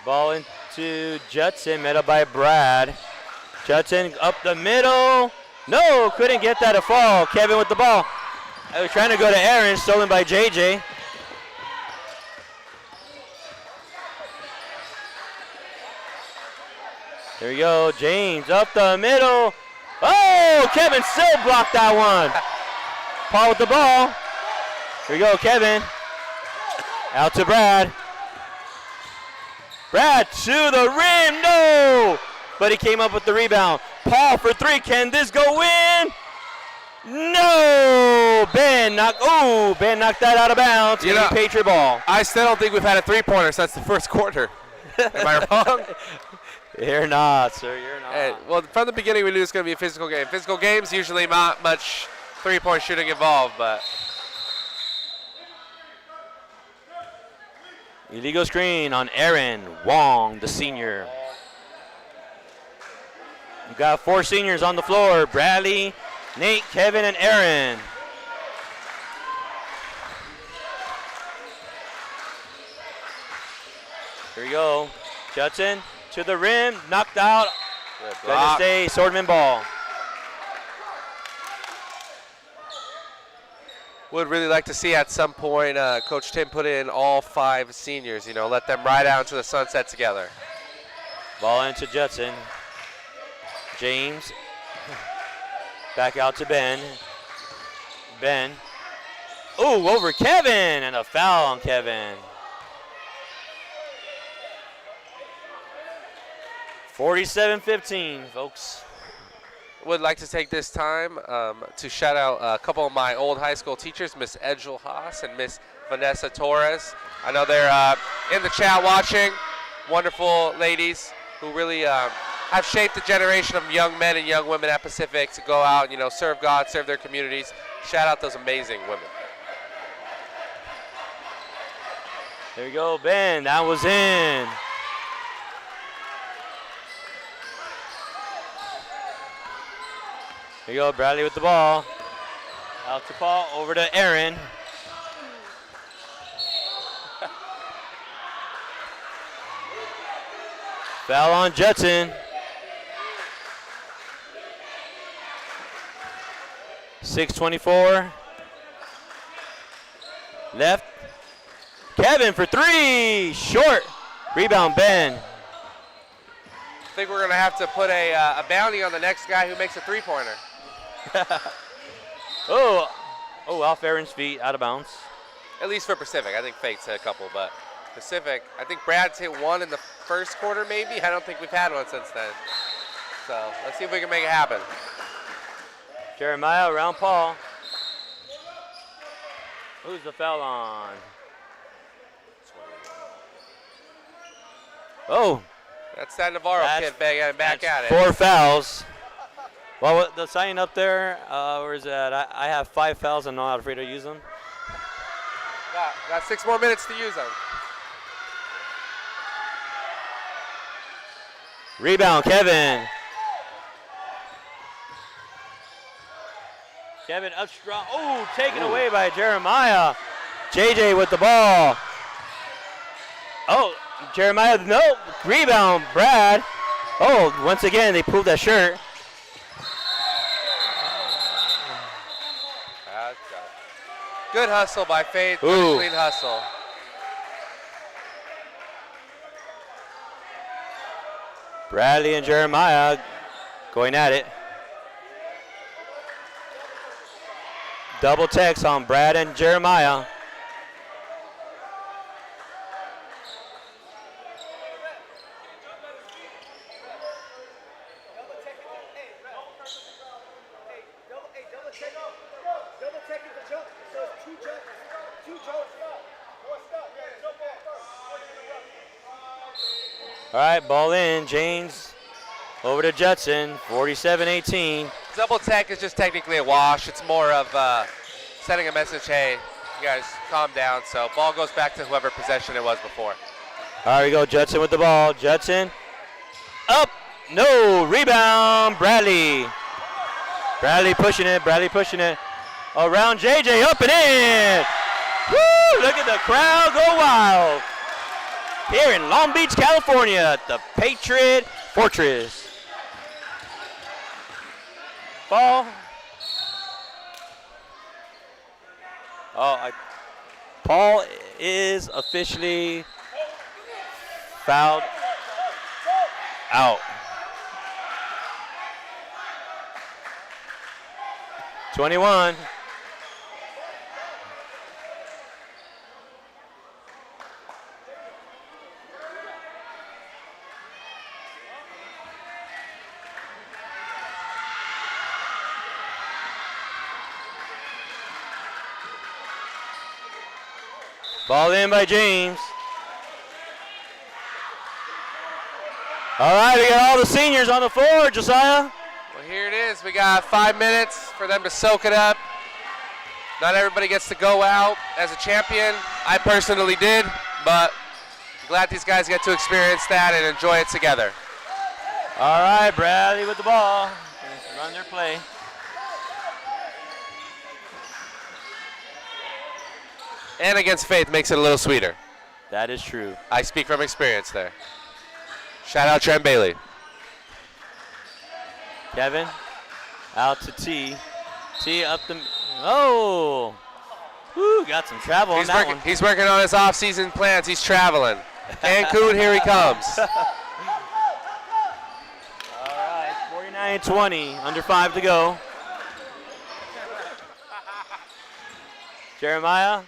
Ball into Judson, met up by Brad. Judson up the middle. No, couldn't get that to fall. Kevin with the ball. I was trying to go to Aaron, stolen by JJ. There we go, James up the middle. Oh, Kevin still blocked that one. Paul with the ball. Here we go, Kevin. Out to Brad. Brad to the rim, no! But he came up with the rebound. Paul for 3, can this go in? No! Ben knocked that out of bounds. You know, Patriot ball. I still don't think we've had a three-pointer since the first quarter. Am I wrong? You're not, sir, you're not. Hey, well, from the beginning we knew it was going to be a physical game. Physical games, usually not much three-point shooting involved, but. Illegal screen on Aaron Wong, the senior. We've got 4 seniors on the floor. Bradley, Nate, Kevin, and Aaron. Here we go. Judson to the rim, knocked out. Good Gonna block. stay Swordman ball. Would really like to see at some point Coach Tim put in all 5 seniors, let them ride out into the sunset together. Ball into Judson. James. Back out to Ben. Ben. Ooh, over Kevin, and a foul on Kevin. 47-15, folks. Would like to take this time to shout out a couple of my old high school teachers, Miss Edgel Haas and Miss Vanessa Torres. I know they're in the chat watching. Wonderful ladies who really have shaped a generation of young men and young women at Pacific to go out, serve God, serve their communities. Shout out those amazing women. There you go, Ben. That was in. There you go, Bradley with the ball. Out to Paul, over to Aaron. Foul on Judson. 6:24 left. Kevin for 3, short. Rebound, Ben. I think we're going to have to put a bounty on the next guy who makes a three-pointer. Oh, off Aaron's feet, out of bounds. At least for Pacific. I think Fate's hit a couple, but Pacific, I think Brad's hit one in the first quarter maybe. I don't think we've had one since then. So let's see if we can make it happen. Jeremiah around Paul. Who's the foul on? Oh. That's that Navarro kid back at it. 4 fouls. Well, the sign up there, where is that? I have 5 fouls and I'm not afraid to use them. Got 6 more minutes to use them. Rebound, Kevin. Kevin up strong. Oh, taken away by Jeremiah. JJ with the ball. Oh, Jeremiah, no. Rebound, Brad. Oh, once again, they pulled that shirt. Good hustle by Faith. Good clean hustle. Bradley and Jeremiah going at it. Double text on Brad and Jeremiah. All right, ball in. James over to Judson, 47-18. Double tech is just technically a wash. It's more of sending a message, hey, you guys calm down. So ball goes back to whoever possession it was before. All right, we go. Judson with the ball. Judson up. No. Rebound. Bradley. Bradley pushing it. Bradley pushing it. Around JJ. Up and in. Woo! Look at the crowd go wild. Here in Long Beach, California, at the Patriot Fortress. Ball. Paul is officially fouled out. 21. Ball in by James. All right, we got all the seniors on the floor, Josiah. Well, here it is. We got 5 minutes for them to soak it up. Not everybody gets to go out as a champion. I personally did, but I'm glad these guys get to experience that and enjoy it together. All right, Bradley with the ball. Run their play. And against Faith makes it a little sweeter. That is true. I speak from experience there. Shout out Trent Bailey. Kevin out to T. T up the. Oh! Woo, got some travel on that one. He's working on his off-season plans. He's traveling. Cancun, here he comes. All right, 49-20, under 5 to go. Jeremiah.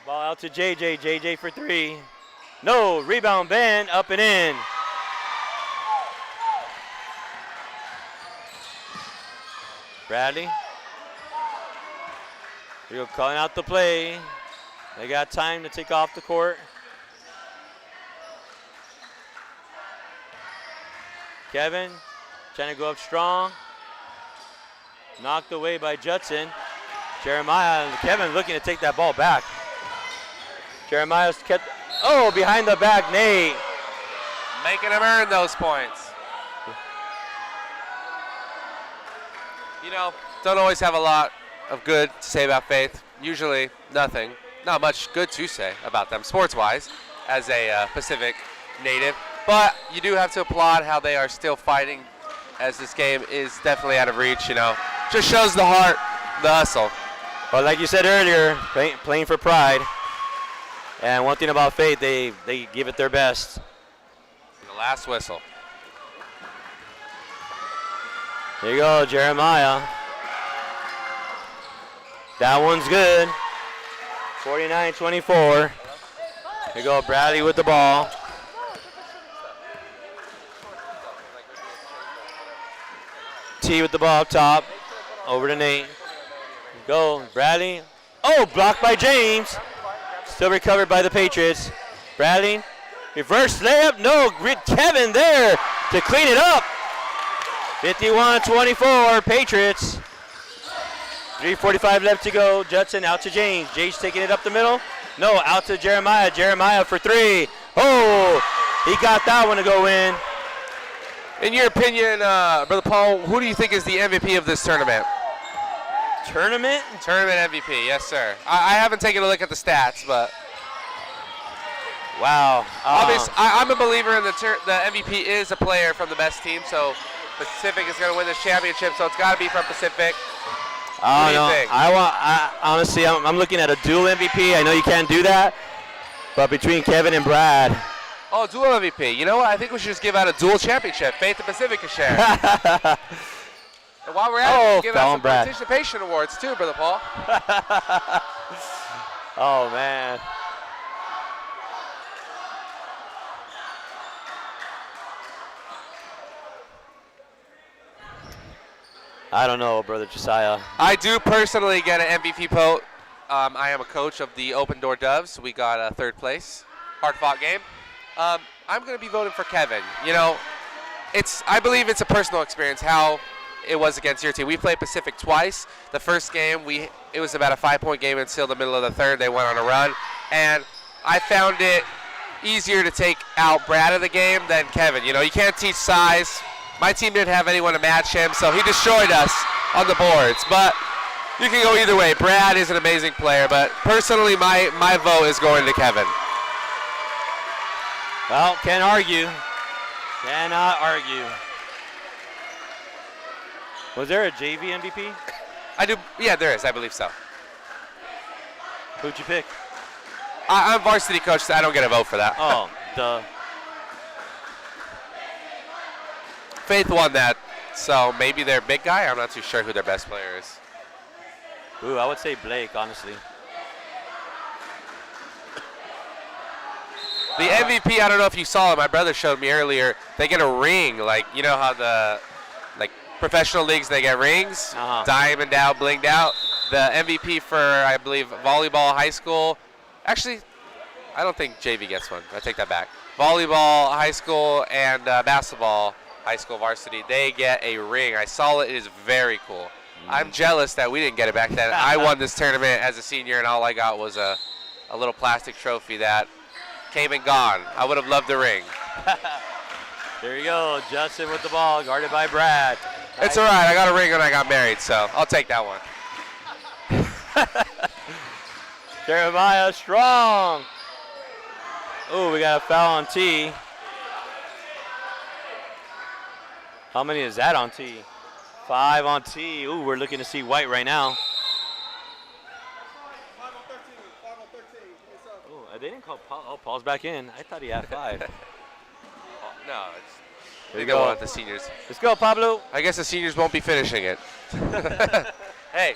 Ball out to JJ. JJ for 3. No, rebound Ben, up and in. Bradley. Here we go, calling out the play. They got time to take off the court. Kevin trying to go up strong. Knocked away by Judson. Jeremiah and Kevin looking to take that ball back. Jeremiah's kept, behind the back, Nate. Making him earn those points. You know, don't always have a lot of good to say about Faith. Usually nothing. Not much good to say about them sports-wise as a Pacific native. But you do have to applaud how they are still fighting, as this game is definitely out of reach, you know. Just shows the heart, the hustle. Well, like you said earlier, playing for pride. And one thing about Faith, they give it their best. The last whistle. There you go, Jeremiah. That one's good. 49-24. Here you go, Bradley with the ball. T with the ball up top. Over to Nate. Go, Bradley. Oh, blocked by James. Still recovered by the Patriots. Bradley, reverse layup. No, Kevin there to clean it up. 51-24, Patriots. 3:45 left to go. Judson out to James. James taking it up the middle. No, out to Jeremiah. Jeremiah for 3. Oh, he got that one to go in. In your opinion, Brother Paul, who do you think is the MVP of this tournament? Tournament? Tournament MVP, yes, sir. I haven't taken a look at the stats, but. Wow. Obviously, I'm a believer in the MVP is a player from the best team, so Pacific is going to win this championship, so it's got to be from Pacific. What do you think? Honestly, I'm looking at a dual MVP. I know you can't do that, but between Kevin and Brad. Oh, dual MVP. You know what? I think we should just give out a dual championship. Faith and Pacific can share. And while we're at it, give out some participation awards too, Brother Paul. Oh, man. I don't know, Brother Josiah. I do personally get an MVP vote. I am a coach of the Open Door Doves. We got 3rd place. Hard-fought game. I'm going to be voting for Kevin. You know, I believe it's a personal experience how it was against your team. We played Pacific twice. The first game, it was about a 5-point game until the middle of the 3rd. They went on a run. And I found it easier to take out Brad of the game than Kevin. You know, you can't teach size. My team didn't have anyone to match him, so he destroyed us on the boards. But you can go either way. Brad is an amazing player, but personally, my vote is going to Kevin. Well, can't argue. Cannot argue. Was there a JV MVP? I do. Yeah, there is. I believe so. Who'd you pick? I'm varsity coach, so I don't get a vote for that. Oh, duh. Faith won that, so maybe their big guy. I'm not too sure who their best player is. Ooh, I would say Blake, honestly. The MVP, I don't know if you saw it. My brother showed me earlier. They get a ring, like you know how the professional leagues they get rings, diamond out, blinged out. The MVP for I believe volleyball high school. Actually, I don't think JV gets one. I take that back. Volleyball high school and basketball high school varsity. They get a ring. I saw it. It is very cool. I'm jealous that we didn't get it back then. I won this tournament as a senior, and all I got was a little plastic trophy that came and gone. I would have loved the ring. There you go, Justin with the ball, guarded by Brad. It's all right. I got a ring when I got married, so I'll take that one. Jeremiah strong. Oh, we got a foul on T. How many is that on T? 5 on T. Ooh, we're looking to see white right now. Oh, they didn't call Paul. Oh, Paul's back in. I thought he had 5. No, There you they don't go. want the seniors. Let's go, Pablo. I guess the seniors won't be finishing it. Hey,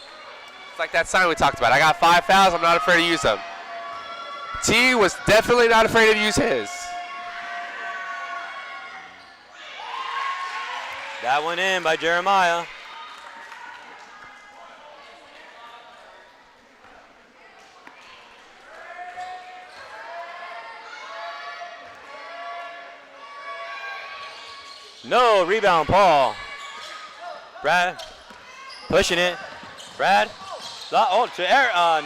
it's like that sign we talked about. I got 5 fouls. I'm not afraid to use them. T was definitely not afraid to use his. That one in by Jeremiah. No, rebound, Paul. Brad pushing it. Brad. Oh, to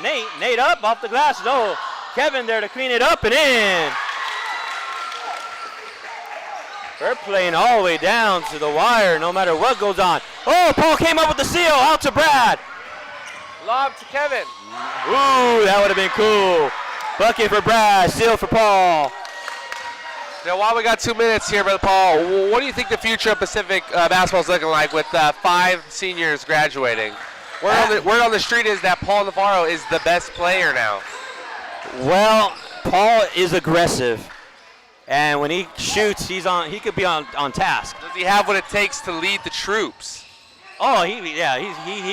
Nate. Nate up off the glass. No, Kevin there to clean it up and in. They're playing all the way down to the wire no matter what goes on. Oh, Paul came up with the seal. Out to Brad. Lob to Kevin. Ooh, that would have been cool. Bucket for Brad. Seal for Paul. Now, while we got 2 minutes here, Brother Paul, what do you think the future of Pacific basketball is looking like with 5 seniors graduating? Word on the street is that Paul Navarro is the best player now. Well, Paul is aggressive. And when he shoots, he could be on task. Does he have what it takes to lead the troops? Oh, he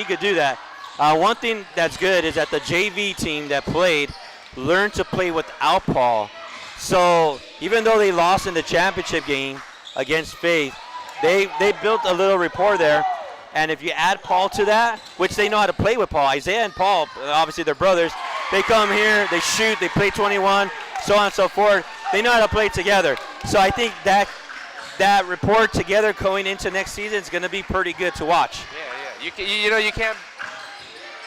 could do that. One thing that's good is that the JV team that played learned to play without Paul. So even though they lost in the championship game against Faith, they built a little rapport there. And if you add Paul to that, which they know how to play with Paul, Isaiah and Paul, obviously they're brothers, they come here, they shoot, they play 21, so on and so forth. They know how to play together. So I think that rapport together going into next season is going to be pretty good to watch. Yeah. You can't.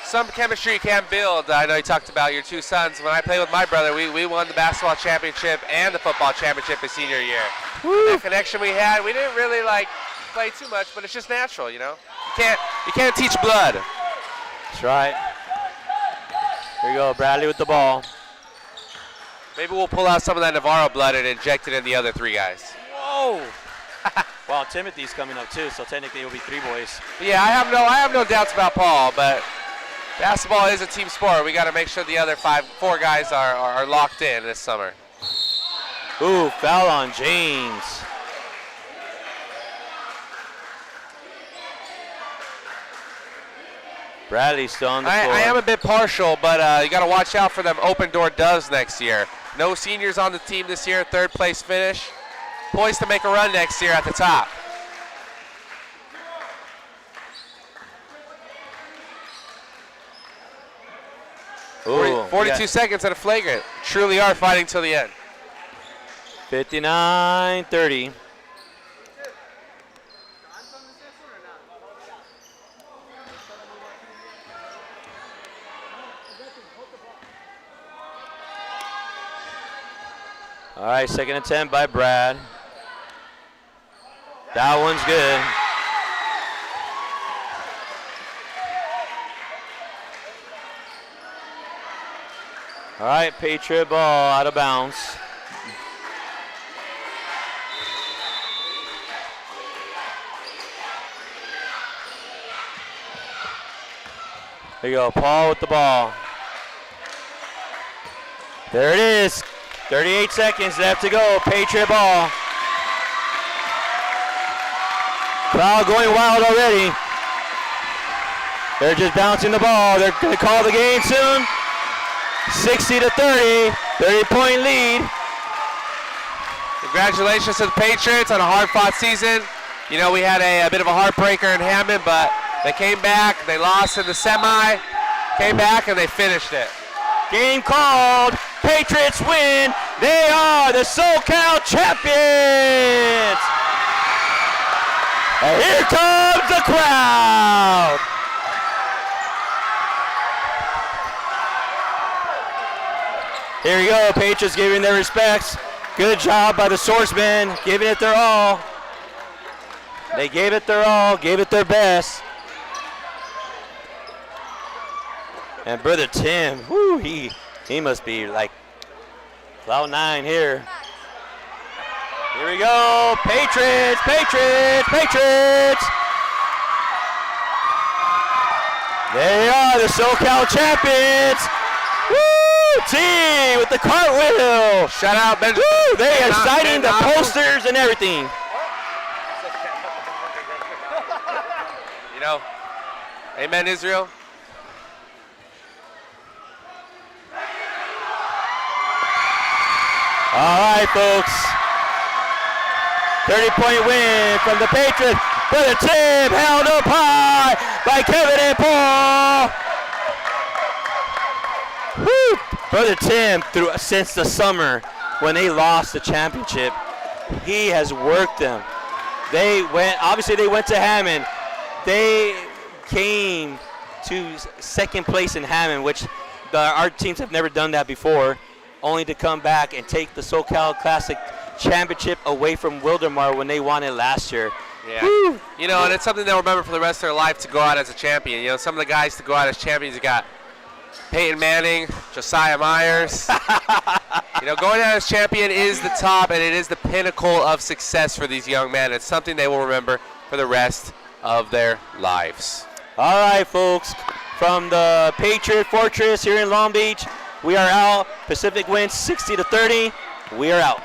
Some chemistry you can't build. I know you talked about your 2 sons. When I played with my brother, we won the basketball championship and the football championship his senior year. That connection we had, we didn't really play too much, but it's just natural, You can't teach blood. That's right. Here we go, Bradley with the ball. Maybe we'll pull out some of that Navarro blood and inject it in the other 3 guys. Whoa! Well, Timothy's coming up too, so technically it'll be 3 boys. Yeah, I have no doubts about Paul, but basketball is a team sport. We got to make sure the other 4 guys are locked in this summer. Ooh, foul on James. Bradley's still on the floor. I am a bit partial, but you got to watch out for them open door doves next year. No seniors on the team this year, 3rd place finish. Poised to make a run next year at the top. Ooh, 42 seconds at a flagrant. Truly are fighting till the end. 59-30. All right, second attempt by Brad. That one's good. All right, Patriot ball out of bounds. There you go, Paul with the ball. There it is. 38 seconds left to go. Patriot ball. Crowd going wild already. They're just bouncing the ball. They're going to call the game soon. 60-30, 30-point lead. Congratulations to the Patriots on a hard-fought season. We had a bit of a heartbreaker in Hammond, but they came back. They lost in the semi, came back, and they finished it. Game called. Patriots win. They are the SoCal champions. And here comes the crowd. Here we go. Patriots giving their respects. Good job by the Swordsmen, giving it their all. They gave it their all, gave it their best. And Brother Tim, he He must be like cloud 9 here. Here we go. Patriots, Patriots, Patriots. There they are, the SoCal champions. Woo! T with the cartwheel. Shout out, Ben. Woo! They are signing the posters and everything. You know, amen, Israel. All right, folks. 30-point win from the Patriots. Brother Tim held up high by Kevin and Paul. Woo! Brother Tim, since the summer when they lost the championship, he has worked them. Obviously they went to Hammond. They came to second place in Hammond, which our teams have never done that before, only to come back and take the SoCal Classic Championship away from Wildomar when they won it last year. Yeah. Woo. You know, and it's something they'll remember for the rest of their life to go out as a champion. You know, some of the guys to go out as champions, you got Peyton Manning, Josiah Myers. You know, going out as champion is the top, and it is the pinnacle of success for these young men. It's something they will remember for the rest of their lives. All right, folks, from the Patriot Fortress here in Long Beach, we are out. Pacific wins 60-30. We are out.